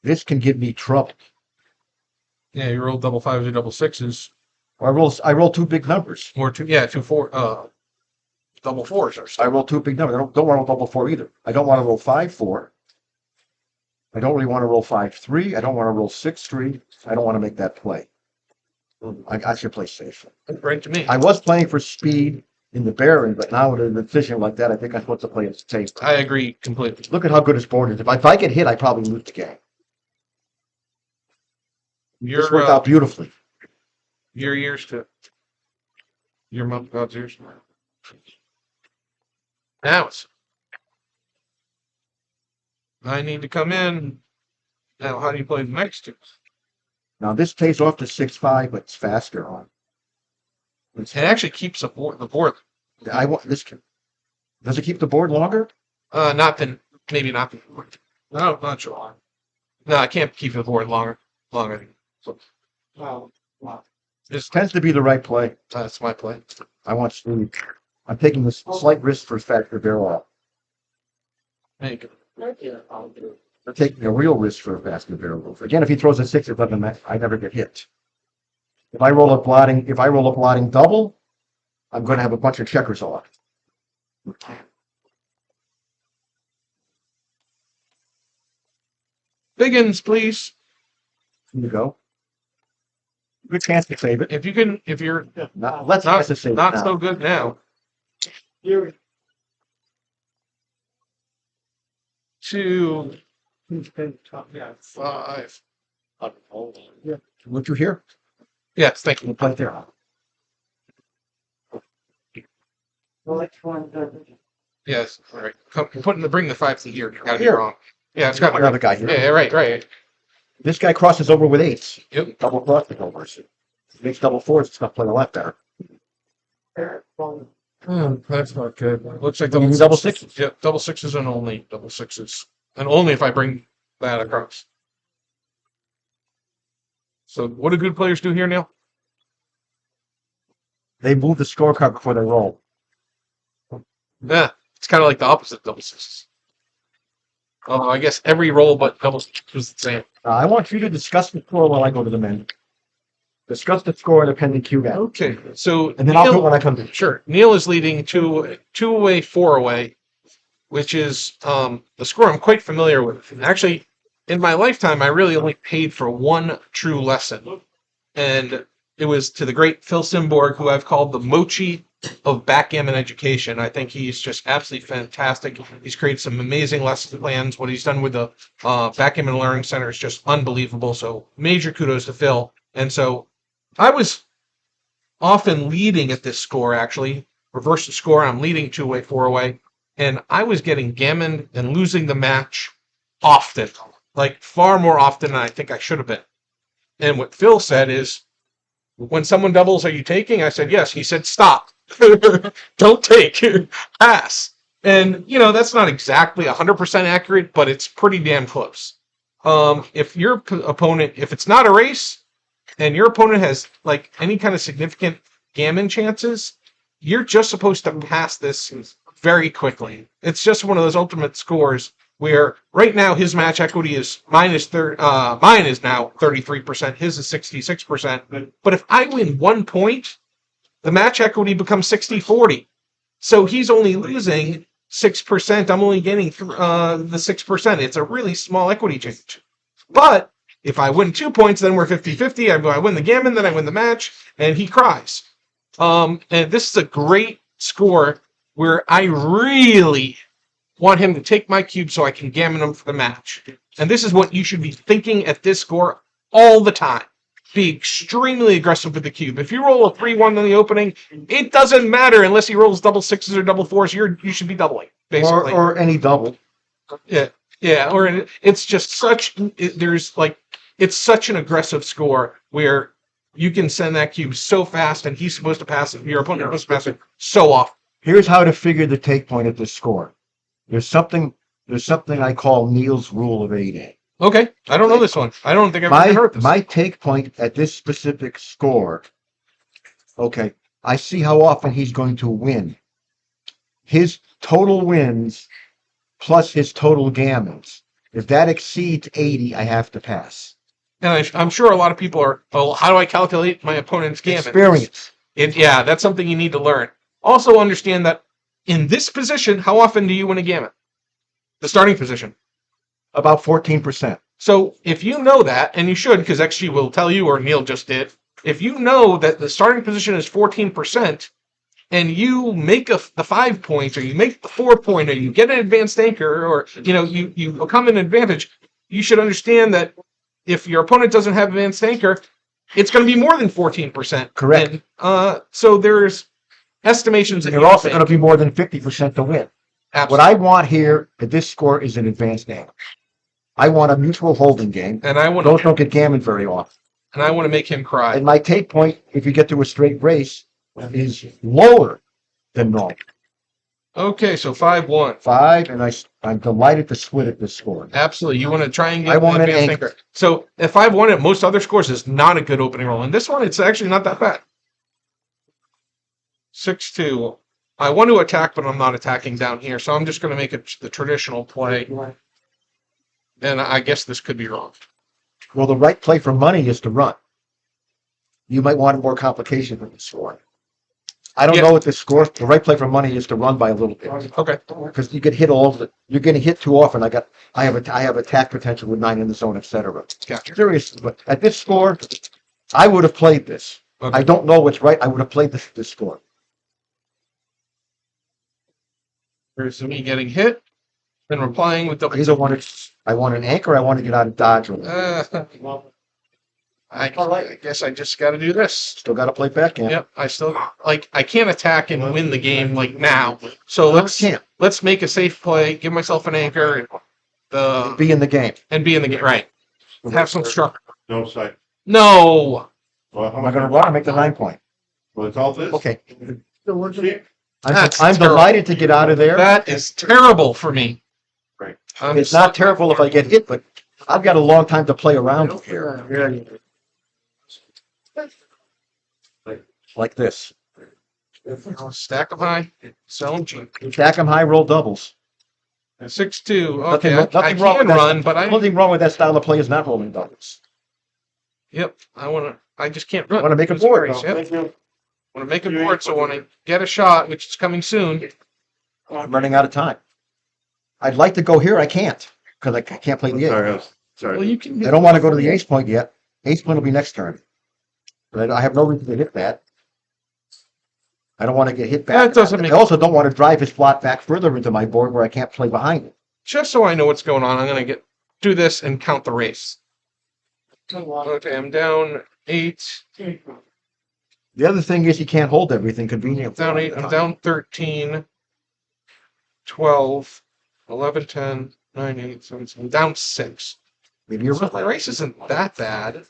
This can give me trouble. Yeah, you roll double 5s or double 6s. I roll 2 big numbers. Or 2, yeah, 2, 4, double 4s or I something. roll 2 big numbers. I don't want to roll double 4 either. I don't want to roll 5-4. I don't really want to roll 5-3. I don't want to roll 6-3. I don't want to make that play. I should play safe. Right to me. I was playing for speed in the Baron, but now with a decision like that, I think I'm supposed to play it safe. I agree completely. Look at how good his board is. If I get hit, I probably lose the game. This worked out beautifully. Your years to your month God's years. Now I need to come in. Now, how do you play the next 2? Now this pays off to 6-5, but it's faster on. It actually keeps the board. I want this. Does it keep the board longer? Maybe not. No, not sure. No, I can't keep the board longer. So, Wow. This tends to be the right play. that's my play. I want speed. I'm taking this slight risk for faster barrel off. Thank you. I'm taking a real risk for a faster barrel off. Again, if he throws a 6 or 11, I never get hit. If I roll a blotting double, I'm going to have a bunch of checkers off. Biggins, please. Here you go. Good chance to save it. If you're Let's not save it not now. so good now. Here. 2, Yeah. 5. Would you hear? Yes, thank you. We'll play it there. Yes, all right. Bring the 5 to here. You gotta be Here. wrong. Yeah, it's got to Another guy here. Yeah, right. This guy crosses over with 8s. Yep. Double crossing overs. Makes double 4s. It's not playing a left there. That's not good. Looks like You mean double 6s? Yeah, double 6s and only double 6s. And only if I bring that across. So what do good players do here, Neil? They move the scorecard before they roll. Yeah, it's kind of like the opposite of double 6s. Although I guess every roll but double 6 was the same. I want you to discuss the score while I go to the men. Discuss the score in the pending Q game. Okay, so And then I'll do it when I come to. Sure. Neil is leading 2 away, 4 away, which is the score I'm quite familiar with. Actually, in my lifetime, I really only paid for 1 true lesson. And it was to the great Phil Simborg, who I've called the Mochi of backgammon education. I think he's just absolutely fantastic. He's created some amazing lesson plans. What he's done with the Backgammon Learning Center is just unbelievable. So major kudos to Phil. And so I was often leading at this score, actually. Reverse the score, I'm leading 2 away, 4 away. And I was getting gammoned and losing the match often. Like far more often than I think I should have been. And what Phil said is, when someone doubles, are you taking? I said, yes. He said, stop. Don't take. Pass. And, that's not exactly 100% accurate, but it's pretty damn close. If your opponent, if it's not a race, and your opponent has, like, any kind of significant gammon chances, you're just supposed to pass this very quickly. It's just one of those ultimate scores where right now his match equity is mine is now 33%, his is 66%. But if I win 1 point, the match equity becomes 60-40. So he's only losing 6%. I'm only getting the 6%. It's a really small equity change. But if I win 2 points, then we're 50-50. I win the gammon, then I win the match, and he cries. And this is a great score where I really want him to take my cube so I can gammon him for the match. And this is what you should be thinking at this score all the time. Be extremely aggressive with the cube. If you roll a 3-1 in the opening, it doesn't matter unless he rolls double sixes or double fours. You should be doubling, basically. Or any double. Yeah. Or it's just it's such an aggressive score where you can send that cube so fast, and he's supposed to pass it. Your opponent is supposed to pass it so often. Here's how to figure the take point at this score. There's something I call Neil's rule of 8A. Okay, I don't know this one. I don't think I've ever heard this. My take point at this specific score, okay, I see how often he's going to win. His total wins plus his total gammons. If that exceeds 80, I have to pass. And I'm sure a lot of people are, well, how do I calculate my opponent's gammon? Experience. Yeah, that's something you need to learn. Also understand that in this position, how often do you win a gammon? The starting position. About 14%. So if you know that, and you should, because XG will tell you, or Neil just did, if you know that the starting position is 14%, and you make the 5 points, or you make the 4 point, or you get an advanced anchor, or you become an advantage, you should understand that if your opponent doesn't have advanced anchor, it's going to be more than 14%. Correct. And, so there's estimations that You're also going to be more than 50% to win. Absolutely. What I want here at this score is an advanced anchor. I want a mutual holding game. And I want Those don't get gammon very often. And I want to make him cry. And my take point, if you get to a straight race, is lower than normal. Okay, so 5-1. 5, and I'm delighted to split at this score. Absolutely. You want to try and get I want an advanced anchor. So if 5-1 at most other scores is not a good opening roll. In this one, it's actually not that bad. 6-2. I want to attack, but I'm not attacking down here. So I'm just going to make it the traditional play. And I guess this could be wrong. Well, the right play for money is to run. You might want more complication than the score. I don't know what the score. The right play for money is to run by a little bit. Okay. Because you get hit all over. You're getting hit too often. I have attack potential with 9 in the zone, etc. Gotcha. Seriously, but at this score, I would have played this. Okay. I don't know what's right. I would have played this score. Here's me getting hit. Then replying with double. I want an anchor. I want to get out of dodge. I guess I just got to do this. Still got to play back in. Yep, I can't attack and win the game now. So let's make a safe play, give myself an anchor, and Be in the game. Right. Have some structure. No sight. No. Well, how Am I going to run or make the 9 point? Well, it's all this. Okay. See? That's I'm terrible. delighted to get out of there. That is terrible for me. Right. It's not terrible if I get hit, but I've got a long time to play around here. Like this. Stack them high, sell them cheap. Stack 'em high, roll doubles. 6-2. Nothing, Okay, I nothing wrong can with that. run, but Nothing wrong with that style of play is not rolling doubles. Yep, I just can't run. Want to make a It's board. crazy, yep. Want to make a board, so when I get a shot, which is coming soon. I'm running out of time. I'd like to go here. I can't because I can't play the ace. Sorry. Well, you can. I don't want to go to the ace point yet. Ace point will be next turn. But I have no reason to hit that. I don't want to get hit back. That doesn't make. I also don't want to drive his flop back further into my board where I can't play behind it. Just so I know what's going on, I'm gonna do this and count the race. Okay, I'm down 8. The other thing is you can't hold everything conveniently. Down 8. I'm down 13. 12. 11, 10, 9, 8, 7, 7. Down 6. Maybe you're So right. my race isn't that bad. If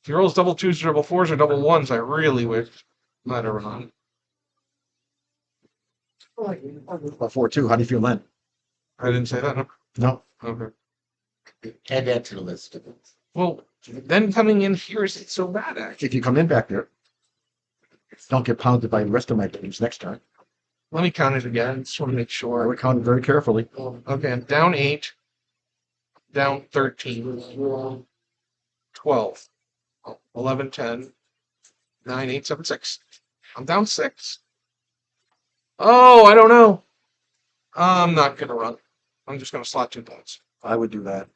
he rolls double 2s or double 4s or double 1s, I really would let her run. 4-2. How do you feel then? I didn't say that. No. No. Okay. Add that to the list. Well, then coming in here is so bad, actually. If you come in back there, Don't get pounded by the rest of my teams next turn. Let me count it again. Just want to make I sure. would count it very carefully. Okay, I'm down 8, down 13, 12, 11, 10, 9, 8, 7, 6. I'm down 6. Oh, I don't know. I'm not going to run. I'm just going to slot 2 points. I would do that.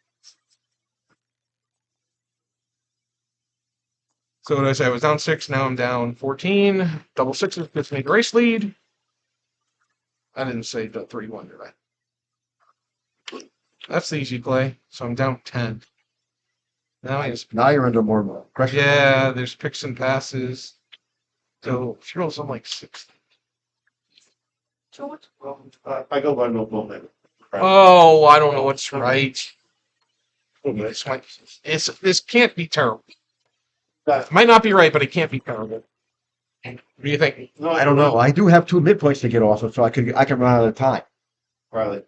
So what did I say? I was down 6. Now I'm down 14. Double sixes gets me the race lead. I didn't say the 3-1, did I? That's the easy play. So I'm down 10. Now he's Now you're under more pressure. yeah. There's picks and passes. So throws I'm like 6. I go by no moment. Oh, I don't know what's right. This can't be terrible. It might not be right, but it can't be terrible. What do you think? No, I don't know. I do have 2 midpoints to get off, so I can run out of time. Riley.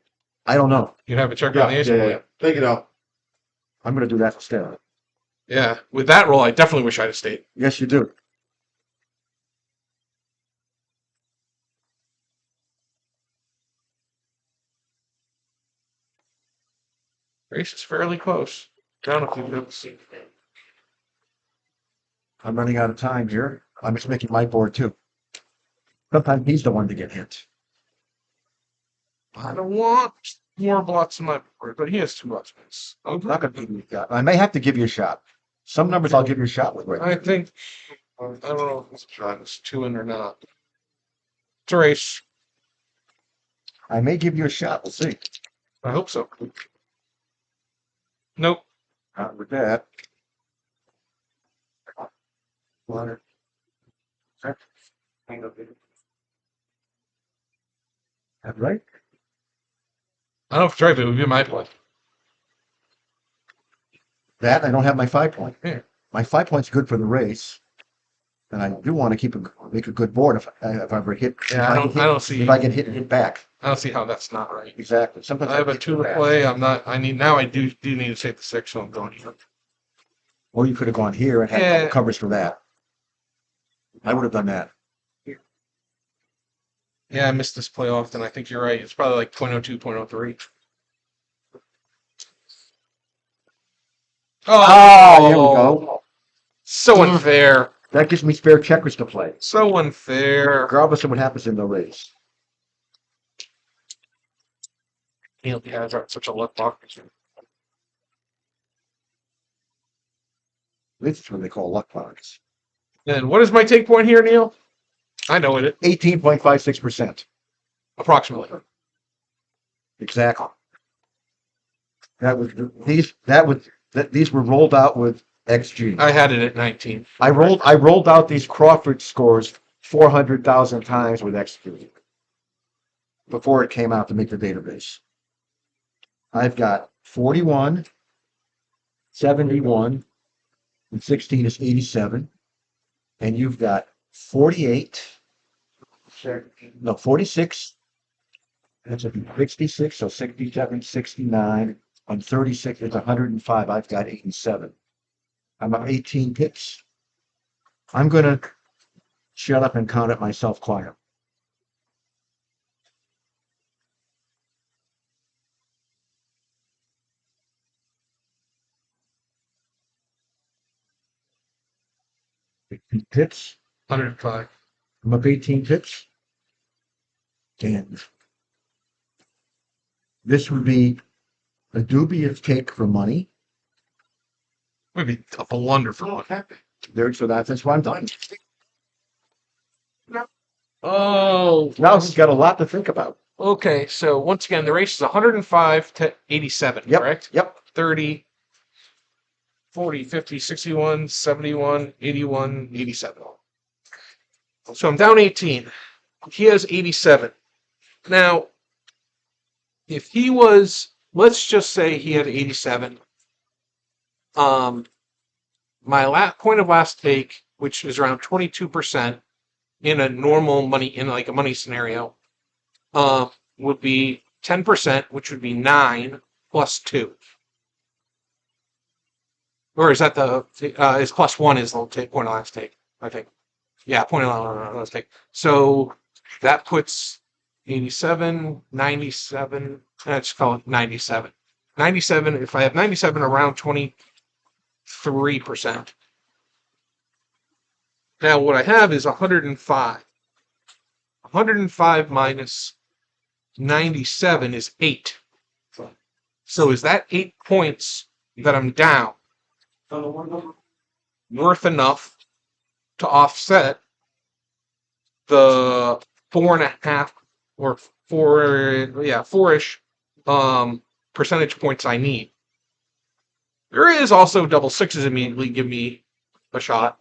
I don't know. You'd have a check Yeah, on the ace. yeah. Take it out. I'm going to do that instead. Yeah, with that roll, I definitely wish I'd have stayed. Yes, you do. Race is fairly close. Down a few pips. I'm running out of time here. I'm just making my board too. Sometimes he's the one to get hit. I don't want more blocks in my board, but he has 2 blocks. I'm not going to give you a shot. I may have to give you a shot. Some numbers I'll give you a shot with. Right? I think I don't know if it's 2 in or not. It's a race. I may give you a shot. We'll see. I hope so. Nope. Not with that. Water. That right? I don't know if it's right, but it would be my play. That I don't have my 5 point. Yeah. My 5 point's good for the race, and I do want to make a good board if I ever hit. Yeah, I don't see. If I get hit back. I don't see how that's not right. Exactly. Sometimes I have a get 2 hit to back. play. I'm not. I need now. I do need to take the 6, so I'm going here. Or you could have gone here and had Yeah. double coverage for that. I would have done that. Yeah, I missed this play often. I think you're right. It's probably like 0.02, 0.03. Oh, here we go. So unfair. That gives me spare checkers to play, So unfair. regardless of what happens in the race. Neil Kazaross, such a luck box. This is what they call luck box. And what is my take point here, Neil? I know it. 18.56%. Approximately. Exactly. These were rolled out with XG. I had it at 19. I rolled out these Crawford scores 400,000 times with XG before it came out to make the database. I've got 41, 71, and 16 is 87, and you've got 48, no, 46, that's a 66, so 67, 69, and 36 is 105. I've got 87. I'm up 18 pips. I'm going to shut up and count it myself quiet. Pips. 105. I'm up 18 pips. And this would be a dubious take for money. Would be a blunder for one. So that's why I'm done. Oh. Now he's got a lot to think about. Okay, so once again, the race is 105 to 87, Yep. correct? Yep. 30, 40, 50, 61, 71, 81, 87. So I'm down 18. He has 87. Now, if he was, let's just say he had 87. My point of last take, which is around 22% in a normal money, in like a money scenario, would be 10%, which would be 9 plus 2. Or is that is plus 1 is the point of last take, I think. Yeah, point let's take. So that puts 87, 97. Let's call it 97. 97. If I have 97 around 23%. Now what I have is 105. 105 minus 97 is 8. So is that 8 points that I'm down worth enough to offset the 4.5 or 4-ish percentage points I need? There is also double sixes immediately give me a shot.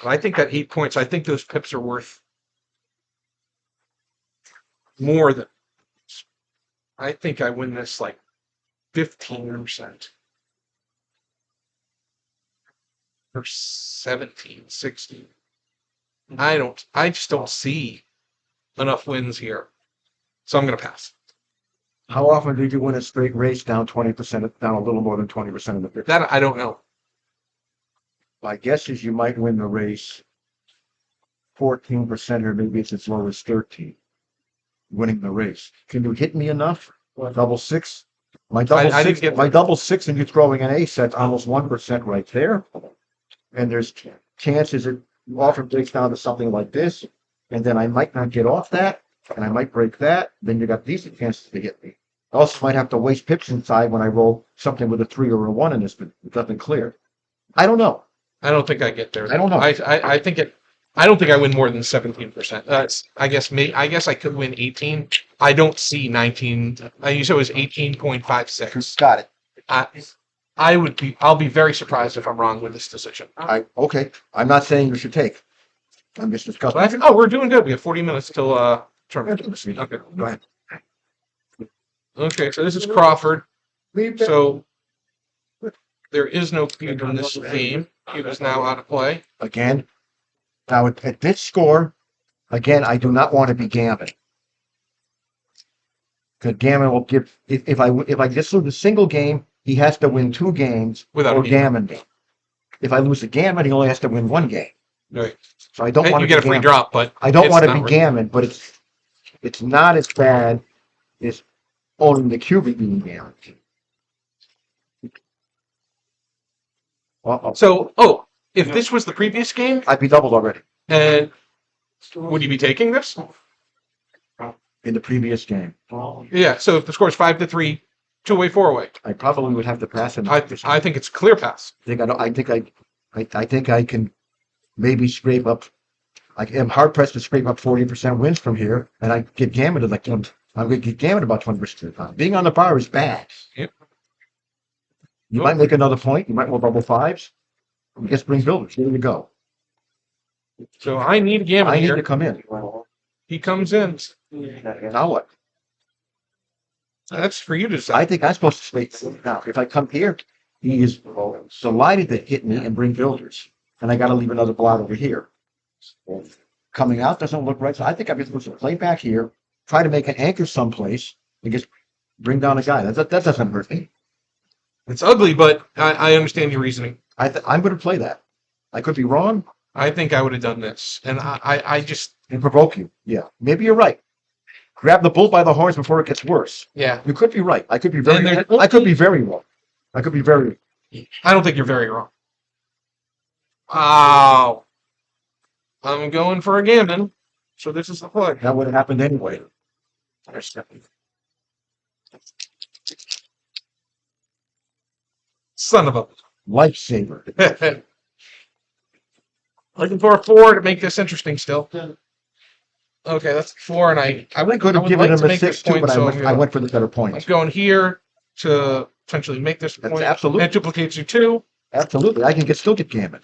And I think that 8 points, I think those pips are worth more than. I think I win this like 15% or 17, 16. I just don't see enough wins here. So I'm going to pass. How often did you win a straight race down 20%, down a little more than 20% of the picture? That I don't know. My guess is you might win the race 14%, or maybe it's as low as 13. Winning the race. Can you hit me enough? Double six? My double I six, didn't get my double six, and you throwing an ace, that's almost 1% right there. And there's chances it often breaks down to something like this, and then I might not get off that, and I might break that. Then you got decent chances to hit me. I also might have to waste pips inside when I roll something with a 3 or a 1 in this, but it doesn't clear. I don't know. I don't think I get there. I don't know. I think it. I don't think I win more than 17%. That's. I guess I could win 18. I don't see 19. You said it was 18.56. Got it. I'll be very surprised if I'm wrong with this decision. Okay. I'm not saying you should take. I'm just discussing. We're doing good. We have 40 minutes till tournament. Okay. Go ahead. Okay, so this is Crawford. So there is no cube in this game. Cube is now out of play. Again. Now at this score, again, I do not want to be gammon. Because gammon will give, if I just lose a single game, he has to win 2 games Without or being gammon me. If I lose a gammon, he only has to win 1 game. Right. So I don't And want you to get a be free gammon. drop, but I don't it's want to not be worth- gammon, but it's not as bad as owning the cubic being gammon. So, if this was the previous game, I'd be doubled already and would you be taking this? in the previous game. Yeah. So if the score is 5-3, 2-way, 4-way, I probably would have to pass him. I think it's clear pass. I think I can maybe scrape up. I am hard pressed to scrape up 40% wins from here, and I get gammoned like I'm going to get gammoned about 20% of the time. Being on the bar is bad. Yep. You might make another point. You might roll double fives. I guess bring builders. Here we go. So I need a gammon I need here. to come in. He comes in. Now what? That's for you to I decide. think I'm supposed to space now. If I come here, he is delighted to hit me and bring builders, and I got to leave another block over here. Coming out doesn't look right, so I think I'm supposed to play back here, try to make an anchor someplace, and just bring down a guy. That doesn't hurt me. It's ugly, but I understand your reasoning. I'm going to play that. I could be wrong I think I would have done this, and I just and provoke you. Yeah, maybe you're right. Grab the bull by the horns before it gets worse. yeah. You could be right. I could be And very. there's I could be very wrong. I could be very. I don't think you're very wrong. Wow. I'm going for a gammon, so this is the play. That would have happened anyway. Son of a. Lifesaver. Looking for a 4 to make this interesting still. Okay, that's 4, and I I would could have like given to him a make this 6 too, point, but so I went for the better I'm point. going here to potentially make this That's point. absolutely. That duplicates you 2. Absolutely, I can still get gammon.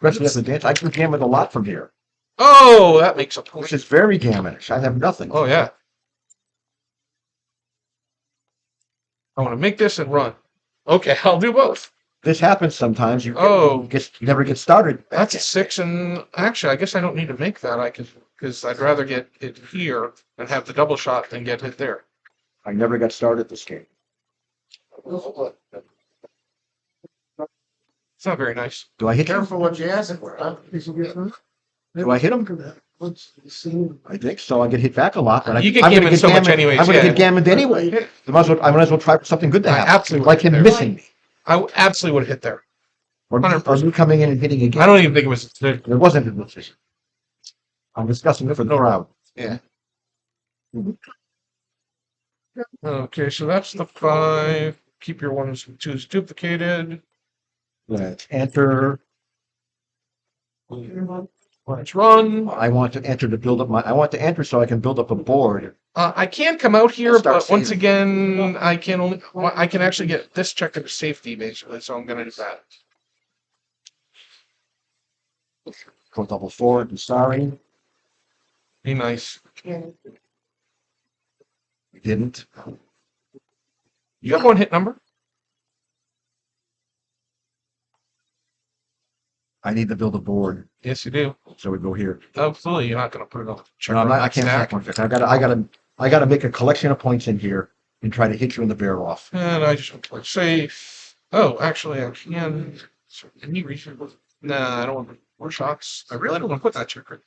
Rest of the dance, I can gammon a lot from here, Oh, that makes a which point. is very gammonish. I have nothing. Oh, yeah. I want to make this and run. Okay, I'll do both. This happens sometimes. You Oh. you never get started. That's a 6, and actually, I guess I don't need to make that. I can, because I'd rather get it here and have the double shot than get hit there. I never got started this game. It's not very nice. Do I hit him? Careful what you ask for, huh? Do I hit him? I think so. I get hit back a lot, but You get I'm gonna gammoned so much gammoned- anyways, I'm gonna yeah. get gammoned anyway. I might as well try for something good to I happen. absolutely Like him would. missing me. I absolutely would have hit there. Or 100%. you coming in and hitting I again. don't even think it was. It wasn't a decision. I'm discussing it for the crowd. Yeah. Okay, so that's the 5. Keep your 1s and 2s duplicated. Let's enter. Let's run. I want to enter to build up I want to enter so I can build up a board. I can come out here, Let's start but once saving. again, I can actually get this checker to safety basically. So I'm gonna do that. Go double forward. I'm sorry. Be nice. We didn't. You got 1 hit number. I need to build a board. Yes, you do. So we go here. Absolutely, you're not gonna put it on the checker. No, I'm not, on I that can't stack. stack one fifth. I gotta make a collection of points in here and try to hit you in the bear off. And I just want to play safe. Oh, actually, I can. So any reason? Nah, I don't want more shots. I really don't want to put that checker.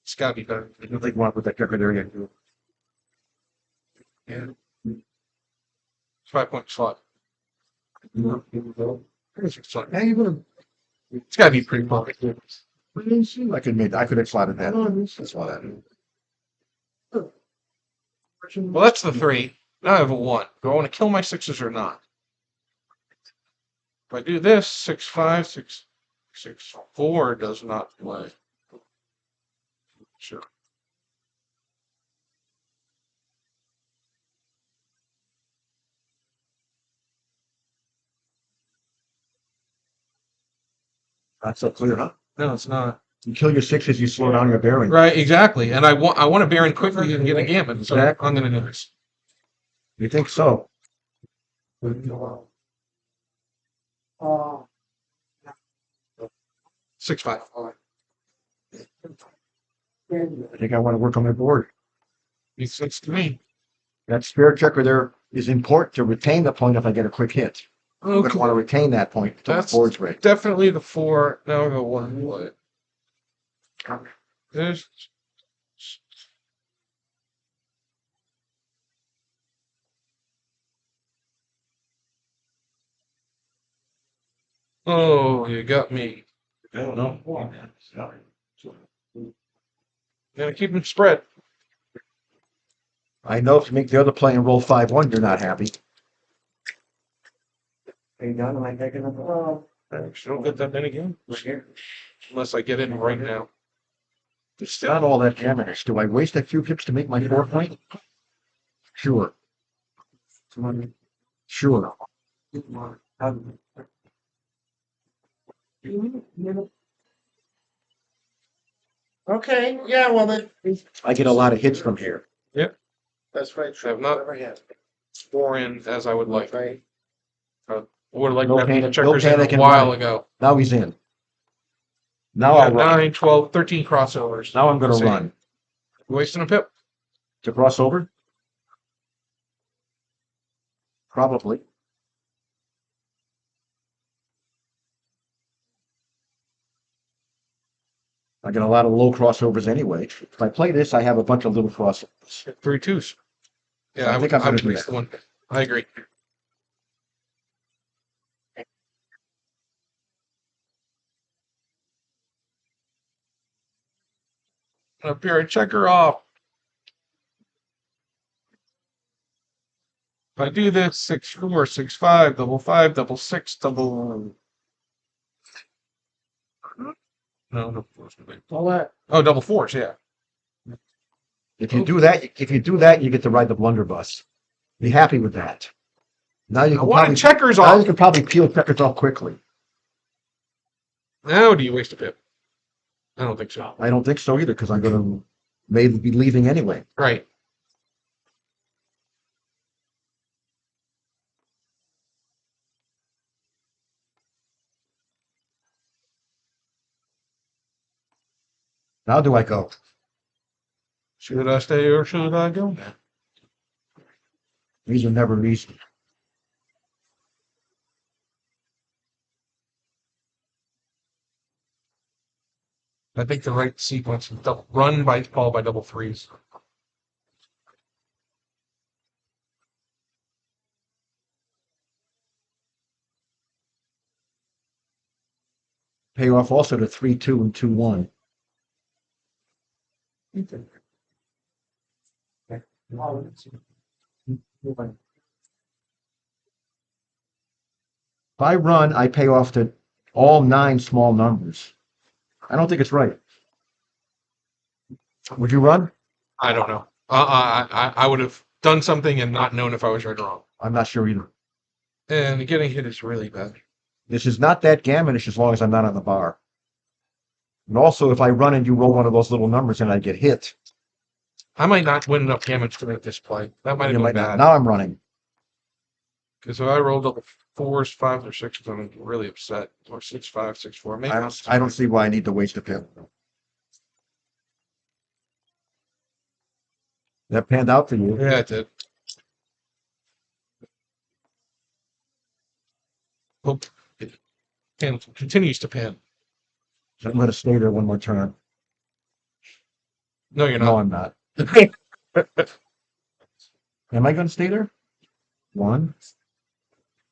It's gotta be better. I don't think you want to put that checker there yet. Yeah. 5-point slot. It's gotta be pretty perfect. I could have slotted that. That's why that. Well, that's the 3. Now I have a 1. Do I want to kill my 6s or not? If I do this, 6, 5, 6, 6, 4 does not play. Sure. Not so clear, huh? No, it's not. You kill your 6s, you slow down your bearing. Right, exactly. And I want to bear in quickly and get a gambit. So Exactly. I'm gonna do this. You think so? 6, 5. I think I want to work on my board. Makes sense to me. That spare checker there is important to retain the point if I get a quick hit. I'm going to Okay. want to retain that point until the That's board's ready. definitely the 4. Now I go 1 play. This. Oh, you got me. I don't know. Gotta keep them spread. I know if you make the other play and roll 5-1, you're not happy. Are you done? Am I taking them? I don't get that in again. Unless I get in right now. It's not all that damage. Do I waste a few pips to make my 4-point? Sure. Sure. Okay, yeah, well, then, I get a lot of hits from here. that's right. I have not- Never had. 4 in as I would like. Right. Would have liked No to have the panic- no checkers in panic a in while mind. ago. Now he's in. Now Yeah, I'll run. 9, 12, 13 crossovers. Now I'm going to See. run. You wasting a pip? To cross over? Probably. I get a lot of low crossovers anyway. If I play this, I have a bunch of little crossovers. 3 2s. Yeah, I I think would I'm gonna do waste that. the 1. I agree. Up here, a checker off. If I do this, 6, 4, 6, 5, double 5, double 6, double. No, no fours. All that. Oh, double 4s, yeah. If you do that, you get to ride the blunderbuss. Be happy with that. Now you I can wanted probably, checkers now you off. can probably peel checkers off quickly. Now do you waste a pip? I don't think so. I don't think so either, because I'm going to maybe be leaving anyway. Right. Now do I go? Should I stay or should I go? These are never easy. I think the right sequence is run by followed by double threes. Pay off also to 3-2 and 2-1. If I run, I pay off to all 9 small numbers. I don't think it's right. Would you run? I don't know. I would have done something and not known if I was right or wrong. I'm not sure either. And getting hit is really bad. This is not that gammonish as long as I'm not on the bar. And also, if I run and you roll one of those little numbers and I get hit, I might not win enough damage to make this play. That might have you been might not. bad. Now I'm running. Because if I rolled up 4s, 5s, or 6s, I'm really upset. Or 6, 5, 6, 4. Maybe I don't see why I need to waste a pip. That panned out for you. Yeah, it did. Hope it continues to pan. So I'm going to stay there one more turn. No, you're No, not. I'm not. Am I going to stay there? 1,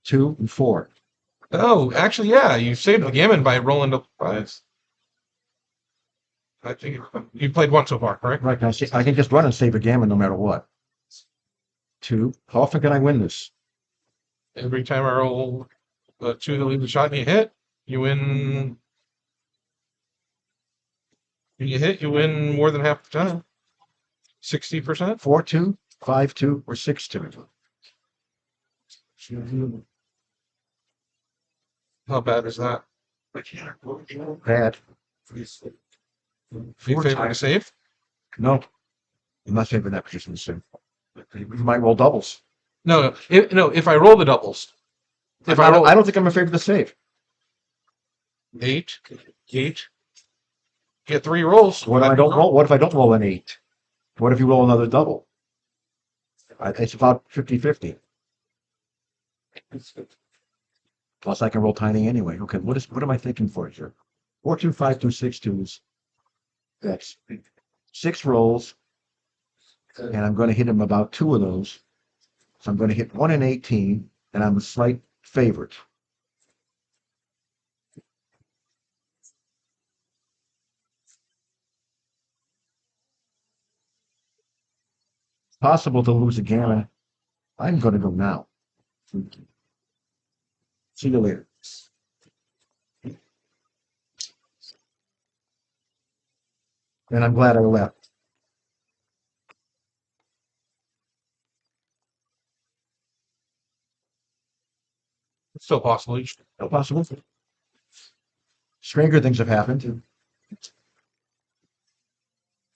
2, and 4. Oh, actually, yeah. You saved the gammon by rolling up 5s. I think you played 1 so far, correct? Right. I can just run and save a gammon no matter what. 2. How often can I win this? Every time I roll a 2 to leave the shot and you hit, you win. When you hit, you win more than half the time. 60%. 4-2, 5-2, or 6-2. How bad is that? Bad. You favor to save? No. I'm not saving that position soon. You might roll doubles. No. If I roll the doubles, if I roll I don't think I'm in favor of the save. 8, get 3 rolls. What if I don't roll? What if I don't roll an 8? What if you roll another double? It's about 50-50. Plus, I can roll tiny anyway. Okay, what am I thinking for here? 4-2, 5-2, 6-2s. That's 6 rolls, and I'm going to hit him about 2 of those. So I'm going to hit 1 in 18, and I'm a slight favorite. Possible to lose a gammon. I'm going to go now. See you later. And I'm glad I left. It's still possible. No possible. Stranger things have happened.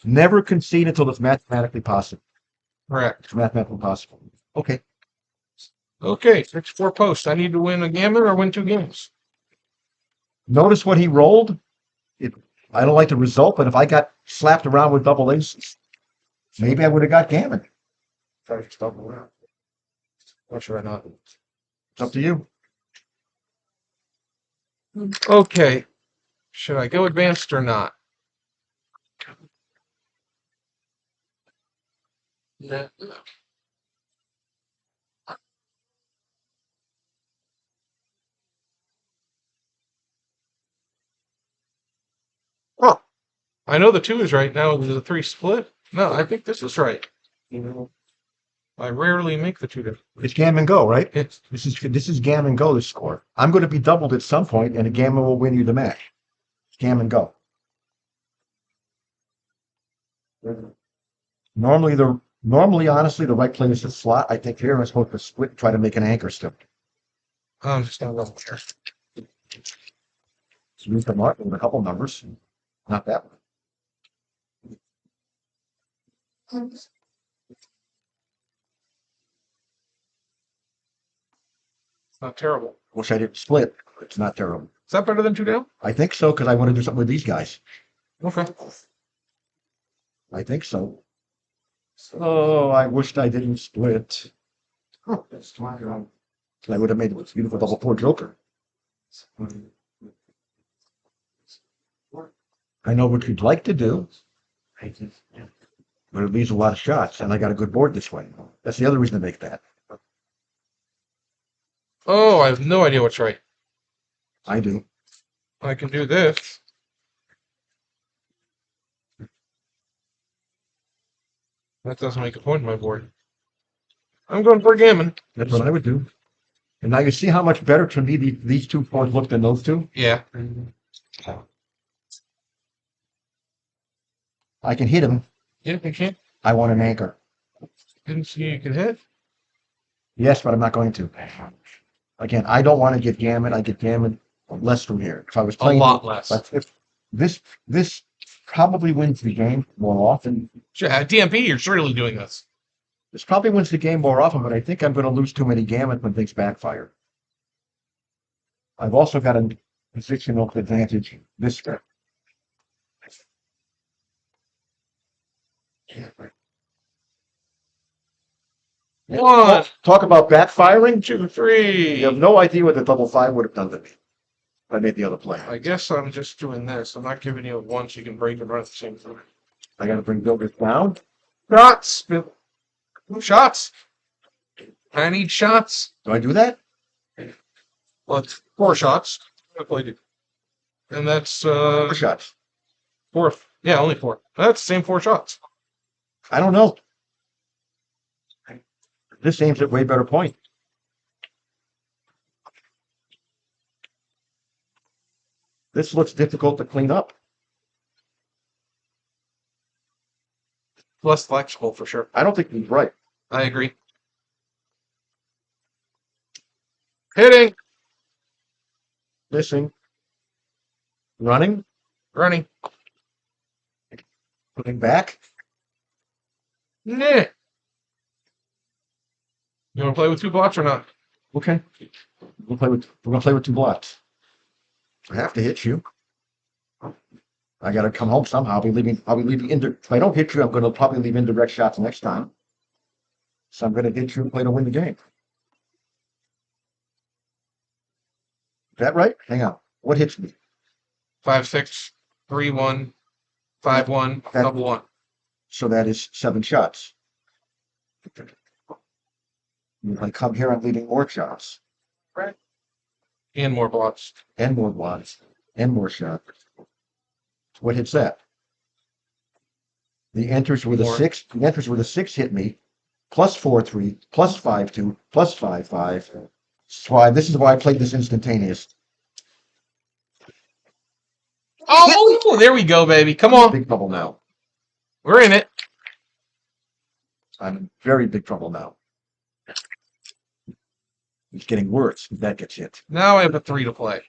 Never concede until it's mathematically possible. Correct. It's mathematically possible. Okay. Okay, 6-4 post. I need to win a gammon or win 2 games. Notice what he rolled. I don't like the result, but if I got slapped around with double aces, maybe I would have got gammon. Try to stop around. Or should I not? It's up to you. Okay. Should I go advanced or not? No. Oh, I know the 2 is right now. There's a 3 split. No, I think this is right. I rarely make the 2 different. It's gammon go, right? It's This is gammon go, this score. I'm going to be doubled at some point, and a gammon will win you the match. It's gammon go. Normally, honestly, the right play is to slot. I think here I'm supposed to split and try to make an anchor stick. I'm just gonna level here. So use the mark with a couple numbers. Not that one. Not terrible. Wish I didn't split. It's not terrible. Is that better than 2 down? I think so, because I want to do something with these guys. Okay. I think so. Oh, I wished I didn't split. I would have made a beautiful double 4 joker. I know what you'd like to do, but it leaves a lot of shots, and I got a good board this way. That's the other reason to make that. Oh, I have no idea what's right. I do. I can do this. That doesn't make a point in my board. I'm going for gammon. That's what I would do. And now you see how much better to me these two boards look than those two? Yeah. I can hit him. Yeah, you can. I want an anchor. Didn't see you can hit. Yes, but I'm not going to. Again, I don't want to get gammon. I get gammon less from here. If I was A playing, lot less. but if this probably wins the game more often. Sure, at DMP, you're surely doing this. This probably wins the game more often, but I think I'm going to lose too many gammon when things backfire. I've also got a positional advantage this way. One, Talk about backfiring. 2, 3. You have no idea what the double five would have done to me if I made the other play. I guess I'm just doing this. I'm not giving you it once. You can break and run at the same time. I got to bring Builders down. Shots. Shots. I need shots. Do I do that? Well, it's 4 shots. I played it. And that's 4 shots. 4. Yeah, only 4. That's the same 4 shots. I don't know. This aims at way better point. This looks difficult to clean up. Less flexible for sure. I don't think he's right. I agree. Hitting. Missing. Running. Running. Putting back. Nah. You want to play with 2 blocks or not? Okay. We're gonna play with 2 blocks. I have to hit you. I gotta come home somehow. I'll be leaving if I don't hit you, I'm gonna probably leave indirect shots next time. So I'm gonna hit you and play to win the game. Is that right? Hang on. What hits me? 5, 6, 3, 1, 5, 1, That- double 1. So that is 7 shots. If I come here, I'm leaving more shots. And more blocks. And more blocks. And more shots. What hits that? The enters with a More. 6. The enters with a 6 hit me. Plus 4, 3, plus 5, 2, plus 5, 5. This is why I played this instantaneous. Oh, there we go, baby. Come on. Big trouble now. We're in it. I'm in very big trouble now. It's getting worse if that gets hit. Now I have a 3 to play.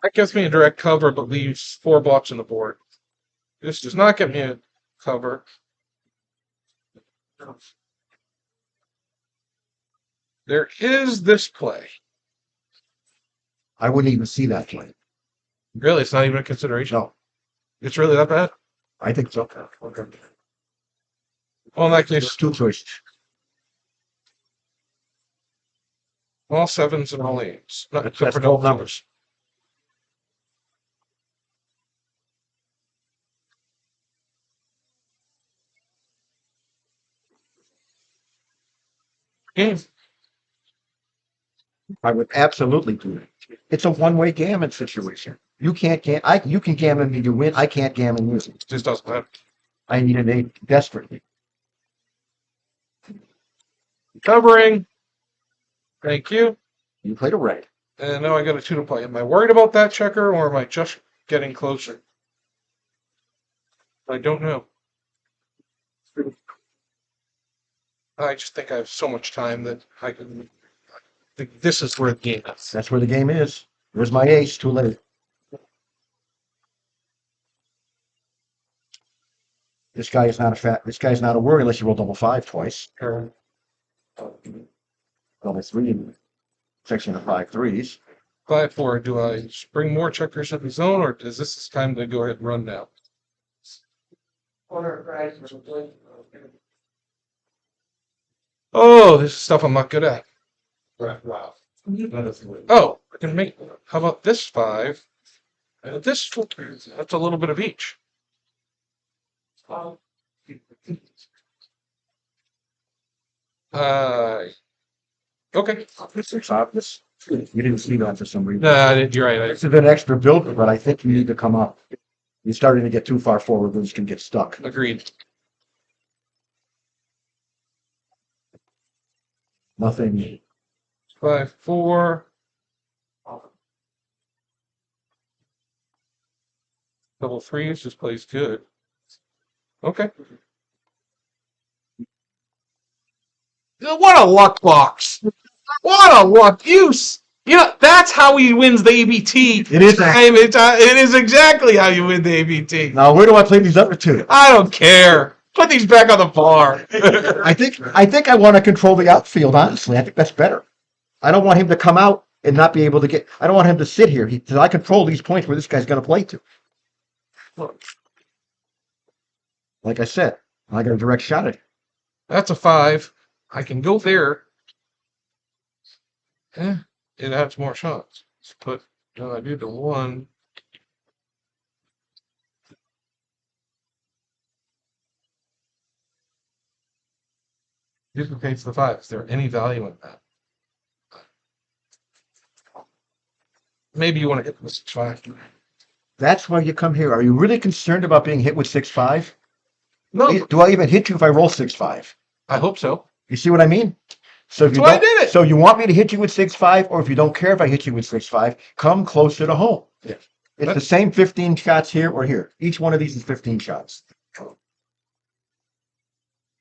That gets me a direct cover, but leaves 4 blocks on the board. This does not get me a cover. There is this play. I wouldn't even see that play. Really, it's not even a consideration. No, It's really that bad? I think so. Well, in that There's case, 2 choices. all 7s and all 8s. Not That's except for 12 double numbers. Game. I would absolutely do it. It's a one-way gammon situation. You can gammon me to win. I can't gammon you. Just doesn't matter. I need an 8 desperately. Covering. Thank you. You played a red. And now I got a 2 to play. Am I worried about that checker, or am I just getting closer? I don't know. I just think I have so much time that I can. I think this is where the game is. That's where the game is. There's my ace. Too late. This guy is not a worry unless you roll double 5 twice. Or Double 3 section of 5 threes. 5, 4. Do I bring more checkers in the zone, or is this time to go ahead and run now? Oh, this is stuff I'm not good at. Wow. Oh, I can make. How about this 5? And this 4. That's a little bit of each. Okay. It's obvious. You didn't see that for some reason. No, you're right. This is an extra builder, but I think you need to come up. You're starting to get too far forward, those can get stuck. Agreed. Nothing. 5, 4. Double 3s just plays good. Okay. What a luck box! What a luck use! You know, that's how he wins the ABT. It is. It is exactly how you win the ABT. Now, where do I play these other two? I don't care. Put these back on the bar. I think I want to control the outfield, honestly. I think that's better. I don't want him to come out and not be able to get, I don't want him to sit here. I control these points where this guy's going to play to. Like I said, I got a direct shot at it. That's a 5. I can go there. It adds more shots. But I do the 1. Duplicates the 5. Is there any value in that? Maybe you want to hit with 6-5. That's why you come here. Are you really concerned about being hit with 6-5? No, Do I even hit you if I roll 6-5? I hope so. You see what I mean? So if That's you why I don't- did it. So you want me to hit you with 6-5, or if you don't care if I hit you with 6-5, come closer to home. Yeah. It's the same 15 shots here or here. Each one of these is 15 shots.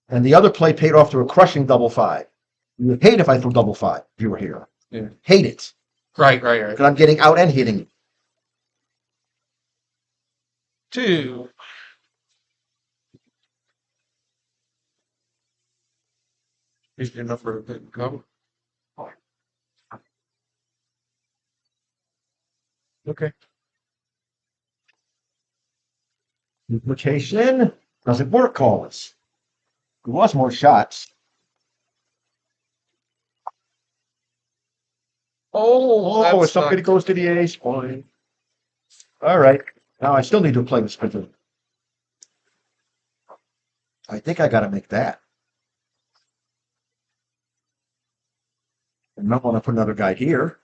And the other play paid off through a crushing double 5. You would hate if I threw double 5 if you were here. Yeah. Hate it. Right. Because I'm getting out and hitting you. 2. Here's your number of big go. Okay. Duplication doesn't work, Collins. There was more shots. Oh, If that's somebody not, goes to the ace, fine. All right. Now I still need to play the sprinter. I think I got to make that. I might want to put another guy here.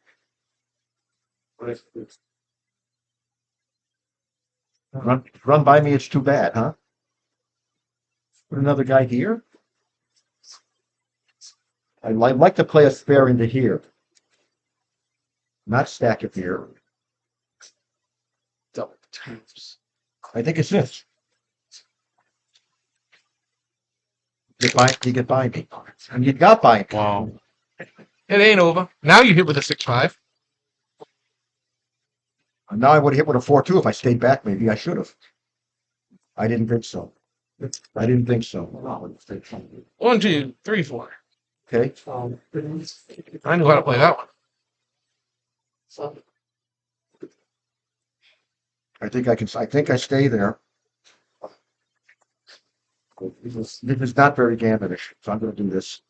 Run by me, it's too bad, huh? Put another guy here. I'd like to play a spare into here. Not stack it here. double 2s. I think it's this. You get by me. And you got by me. Wow. It ain't over. Now you hit with a 6-5. And now I would have hit with a 4-2 if I stayed back. Maybe I should have. I didn't think so. 1, 2, 3, 4. Okay. I knew how to play that one. I think I stay there. This is not very gambitish, so I'm going to do this.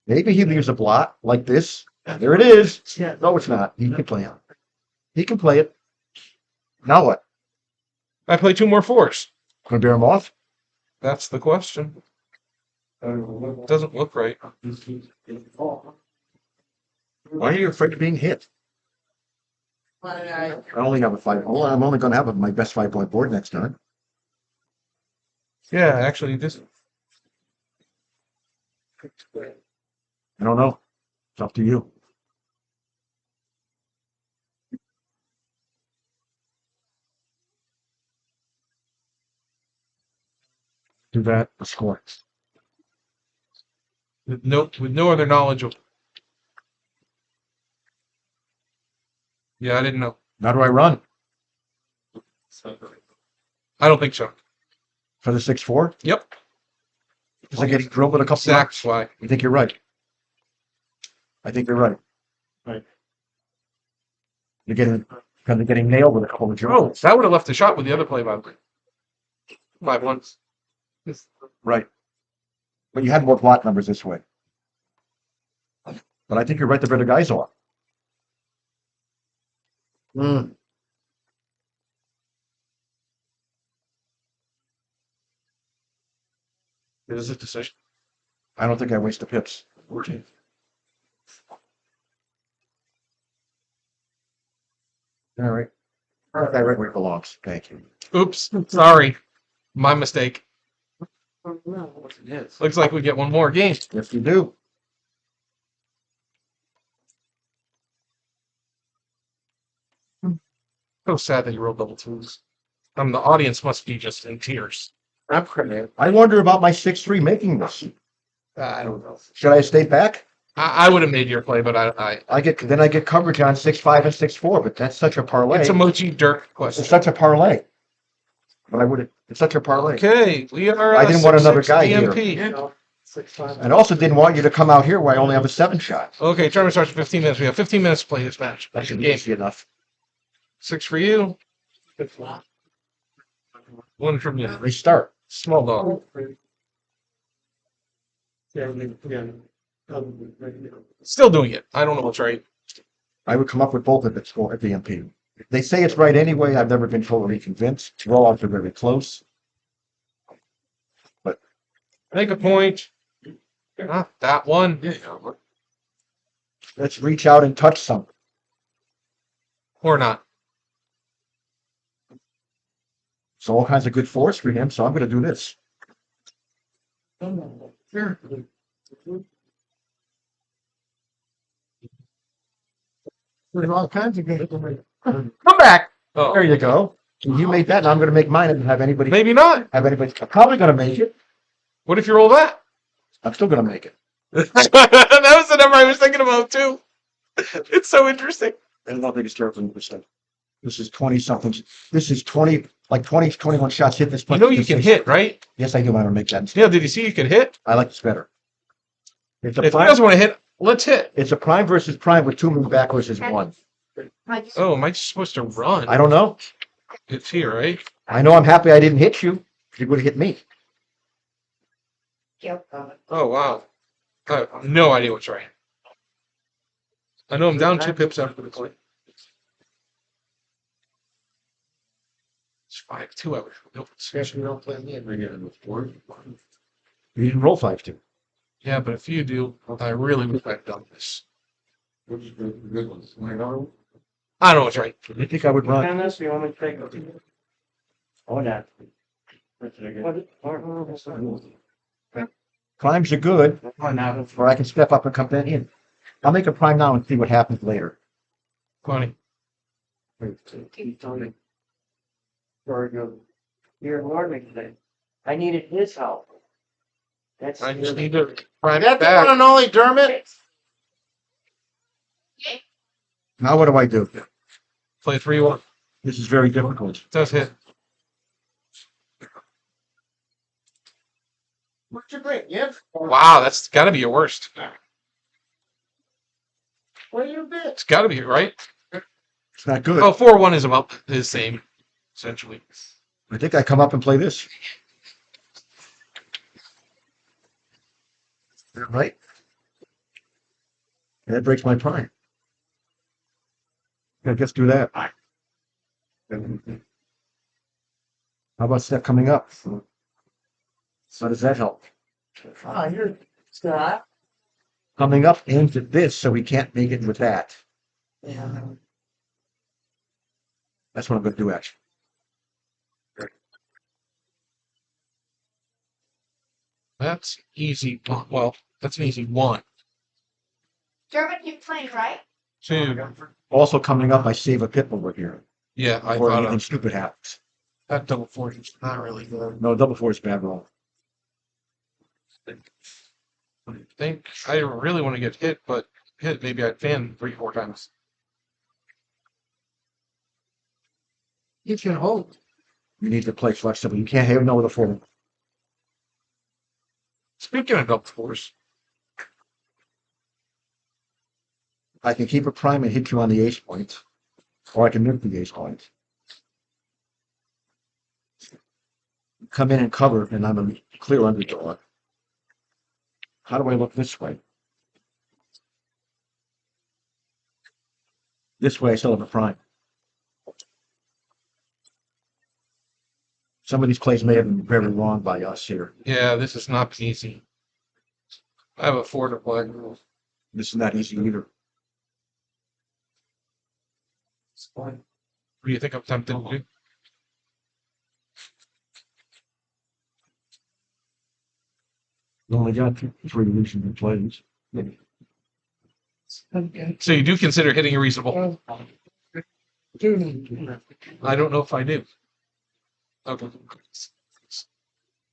Maybe he leaves a blot like this. There it is. No, it's not. He can play it. He can play it. Now what? I play 2 more 4s. Going to bear him off? That's the question. Doesn't look right. Why are you afraid of being hit? I only have a 5. Oh, I'm only going to have my best 5-point board next time. Yeah, actually, this. I don't know. It's up to you. Do that. The score. With no other knowledge of. Yeah, I didn't know. How do I run? I don't think so. For the 6-4? Yep. Is it getting drilled with a couple That's why. You think you're right? I think you're right. Right. You're getting nailed with a couple of Oh, drills. that would have left the shot with the other play by 5-1. Right. But you had more block numbers this way. But I think you're right, the better guys are. Hmm. It is a decision. I don't think I waste the pips. All right. Okay, right where it belongs. Thank you. Oops, sorry. My mistake. It is. Looks like we get one more game. Yes, you do. So sad that you rolled double twos. The audience must be just in tears. I'm credit. I wonder about my 6-3 making this. I don't know. Should I stay back? I would have made your play, but I I get coverage on 6-5 and 6-4, but that's such a parlay. it's a Mochi Dirk It's question. such a parlay. But I would. It's such a parlay. Okay, we are. I didn't want another 6-6 guy here. DMP. 6-5. And also didn't want you to come out here where I only have a 7 shot. Okay, tournament starts in 15 minutes. We have 15 minutes to play this match. That That's should the be game. easy enough. 6 for you. 1 from you. Restart. Small dog. Still doing it. I don't know what's right. I would come up with both of its score at the MP. They say it's right anyway. I've never been totally convinced. Draws are very close. Make a point. Not that one. Let's reach out and touch something. Or not. So all kinds of good force for him. So I'm going to do this. There's all kinds of good. Come back. Oh, There you go. You made that, and I'm going to make mine and have anybody. maybe not. I'm probably going to make it. What if you roll that? I'm still going to make it. That was the number I was thinking about too. It's so interesting. I don't think it's terribly percent. This is 20 something. This is 20, like 20, 21 shots hit this. You know you can hit, right? Yes, I do want to make that. Yeah, did you see you can hit? I like this better. It's a If you prime. guys want to hit, let's hit. It's a prime versus prime with 2 move back versus 1. Oh, am I supposed to run? I don't know. It's here, right? I know I'm happy I didn't hit you. You would have hit me. Oh, wow. I have no idea what's right. I know I'm down 2 pips after the play. It's 5-2. I would hope it's You don't play me and bring it in the board. You didn't roll 5-2. Yeah, but if you do, I really wish I'd done this. Which is the good ones. I know. I don't know what's right. I think I would run. Dennis, you want me to take it? Oh, that. Primes are good, Oh, now. or I can step up and come back in. I'll make a prime now and see what happens later. 20. Very good. You're warning today. I needed his help. That's. I just need to prime That's it the one back. and only Dermot. Now what do I do? Play 3-1. This is very difficult. Does hit. What'd you bring? Yeah. Wow, that's got to be your worst. What do you bit? It's got to be, right? It's not good. Oh, 4-1 is about the same, essentially. I think I come up and play this. Right? And that breaks my prime. I guess do that. How about step coming up? How does that help? Oh, you're Scott. Coming up aims at this, so we can't make it with that. Yeah. That's what I'm going to do, actually. That's easy. Well, that's an easy 1. German, you playing, right? 2. Also coming up, I save a pip over here. Yeah, I Before thought anything of stupid happens. that double 4 is not really good. No, double 4 is bad roll. I think I really want to get hit, but hit maybe I'd fan 3-4 times. You can hold. You need to play flexible. You can't have no other 4. Speaking of double 4s, I can keep a prime and hit you on the ace point, or I can move the ace point. Come in and cover, and I'm a clear underdog. How do I look this way? This way, I still have a prime. Some of these plays may have been very wrong by us here. Yeah, this is not easy. I have a 4 to play. This is not easy either. What do you think I'm tempted to do? You only got 3 reasonable plays. So you do consider hitting a reasonable? I don't know if I do. Okay.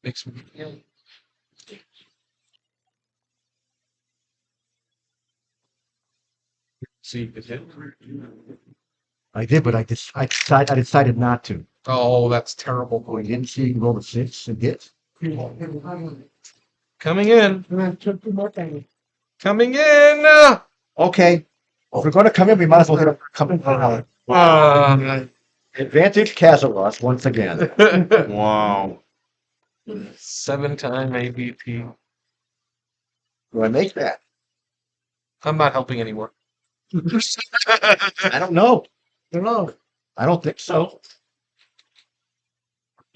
Makes me. See if it hit. I did, but I decided not to. Oh, that's terrible. Oh, you didn't see you roll a 6 and hit? Coming in. Coming in. Okay. If we're going to come in, we might as well hit a coming. Advantage Kazaross once again. Wow. 7-time AVP. Do I make that? I'm not helping anymore. I don't know. I don't think so.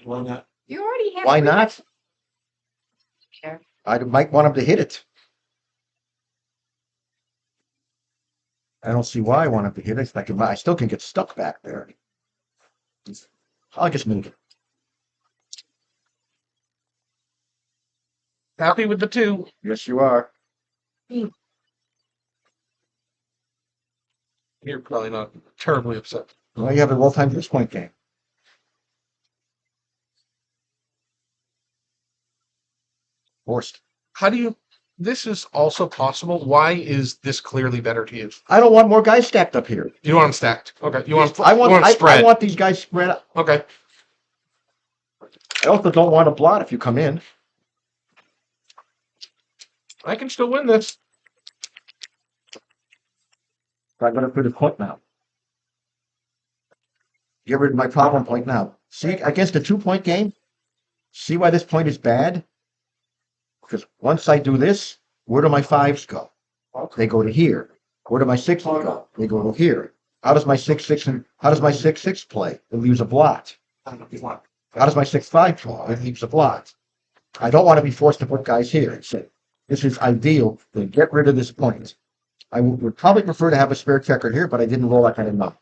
Why not? You already have. Why not? Sure. I might want him to hit it. I don't see why I want him to hit it. I still can get stuck back there. I'll just move it. Happy with the 2. Yes, you are. You're probably not terribly upset. Well, you have a well-timed this point game. Forced. How do you? This is also possible. Why is this clearly better to you? I don't want more guys stacked up here. You want them stacked. Okay. You want. I want spread. I want these guys spread out. Okay. I also don't want a blot if you come in. I can still win this. I'm going to put a point now. Get rid of my problem point now. See, against a 2-point game, see why this point is bad? Because once I do this, where do my 5s go? They go to here. Where do my 6s go? They go to here. How does my 6-6 play? It leaves a blot. How does my 6-5 play? It leaves a blot. I don't want to be forced to put guys here. So this is ideal to get rid of this point. I would probably prefer to have a spare checker here, but I didn't roll that kind of number.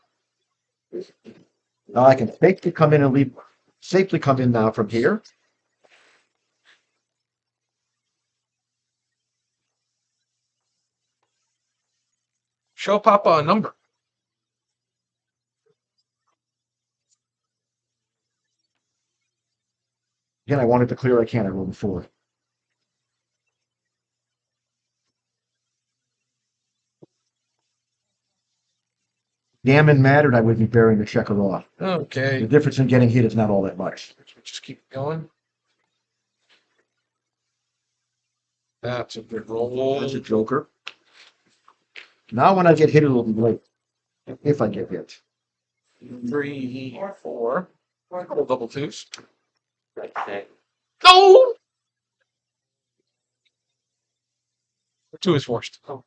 Now I can safely come in and leave. Safely come in now from here. Show Papa a number. Again, I wanted to clear. I can't. I rolled a 4. Gammon mattered. I would be bearing the checker off. The Okay. difference in getting hit is not all that much. Just keep going. That's a good roll. That's a joker. Now when I get hit, it will be late. If I get hit. 3, 4. Couple double 2s. Okay. No! 2 is forced. Oh.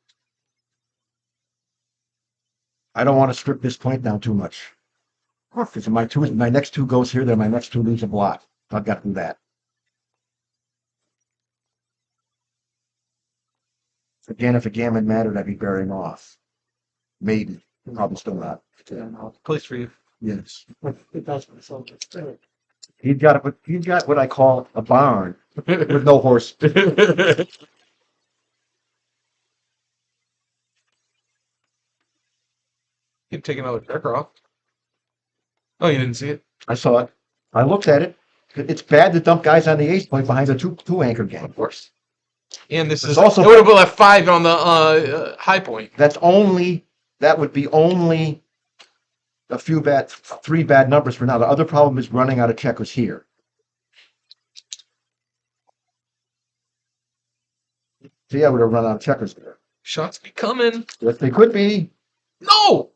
I don't want to strip this point down too much. Because my next 2 goes here, then my next 2 leaves a block. I've got to do that. Again, if a gammon mattered, I'd be bearing off. Maybe. Probably still not. Place for you. Yes. He's got what I call a barn with no horse. You can take another checker off. Oh, you didn't see it? I saw it. I looked at it. It's bad to dump guys on the ace point behind a two anchor game. Of course. And this It's is also- it would have left 5 on the high point. That would be only a few 3 bad numbers for now. The other problem is running out of checkers here. See, I would have run out of checkers there. Shots be coming. Yes, they could be. No!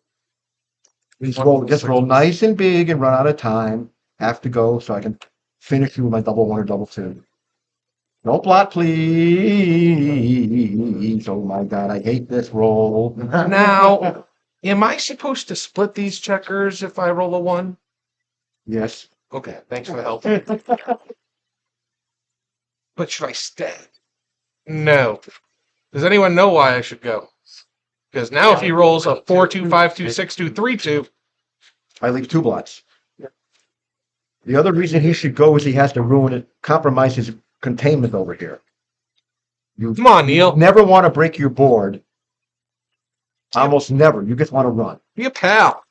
Just roll nice and big and run out of time. Have to go so I can finish you with my double 1 or double 2. No blot, please. Oh my God, I hate this roll. Now, Am I supposed to split these checkers if I roll a 1? Yes. Okay, thanks for the help. But should I stay? No. Does anyone know why I should go? Because now if he rolls a 4-2, 5-2, 6-2, 3-2, I leave 2 blots. The other reason he should go is he has to ruin it, compromise his containment over here. You come on, Neil. never want to break your board. Almost never. You just want to run. Be a pal.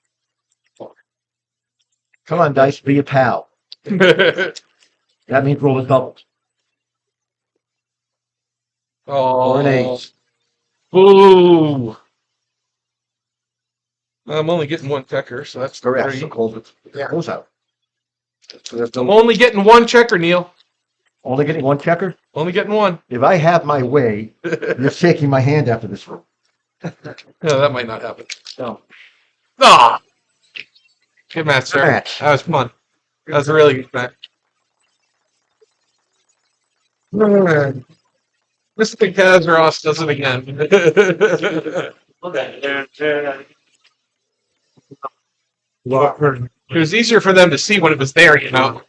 Come on, dice, be a pal. That means roll a double or an Oh, ace. boo. I'm only getting 1 checker, so that's Correct. 3. So close it. Yeah. Close out. So there's I'm no, only getting 1 checker, Neil. only getting 1 checker. Only getting 1. If I have my way, you're shaking my hand after this room. No, that might not happen. No. Ah! Good match, sir. Good match. That was fun. That was a really good match. Mr. Kazaross does it again. It was easier for them to see when it was there, you know.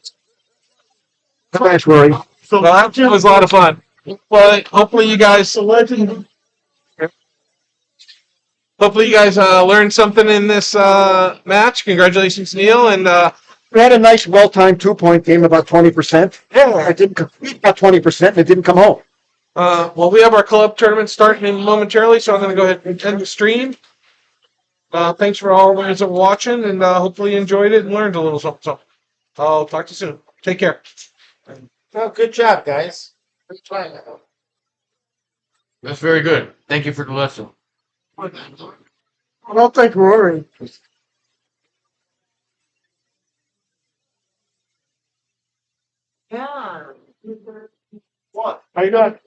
Thanks, Rory. So that was a lot of fun. But hopefully you guys learned something in this match. Congratulations, Neil, and We had a nice, well-timed 2-point game, about 20%. yeah. It didn't complete about 20%, and it didn't come home. Well, we have our club tournament starting momentarily, so I'm going to go ahead and end the stream. Thanks for all those that were watching, and hopefully you enjoyed it and learned a little something. So I'll talk to you soon. Take care. Oh, good job, guys. Good try. That's very good. Thank you for the lesson. Well, thank Rory. Yeah. What? How you doing?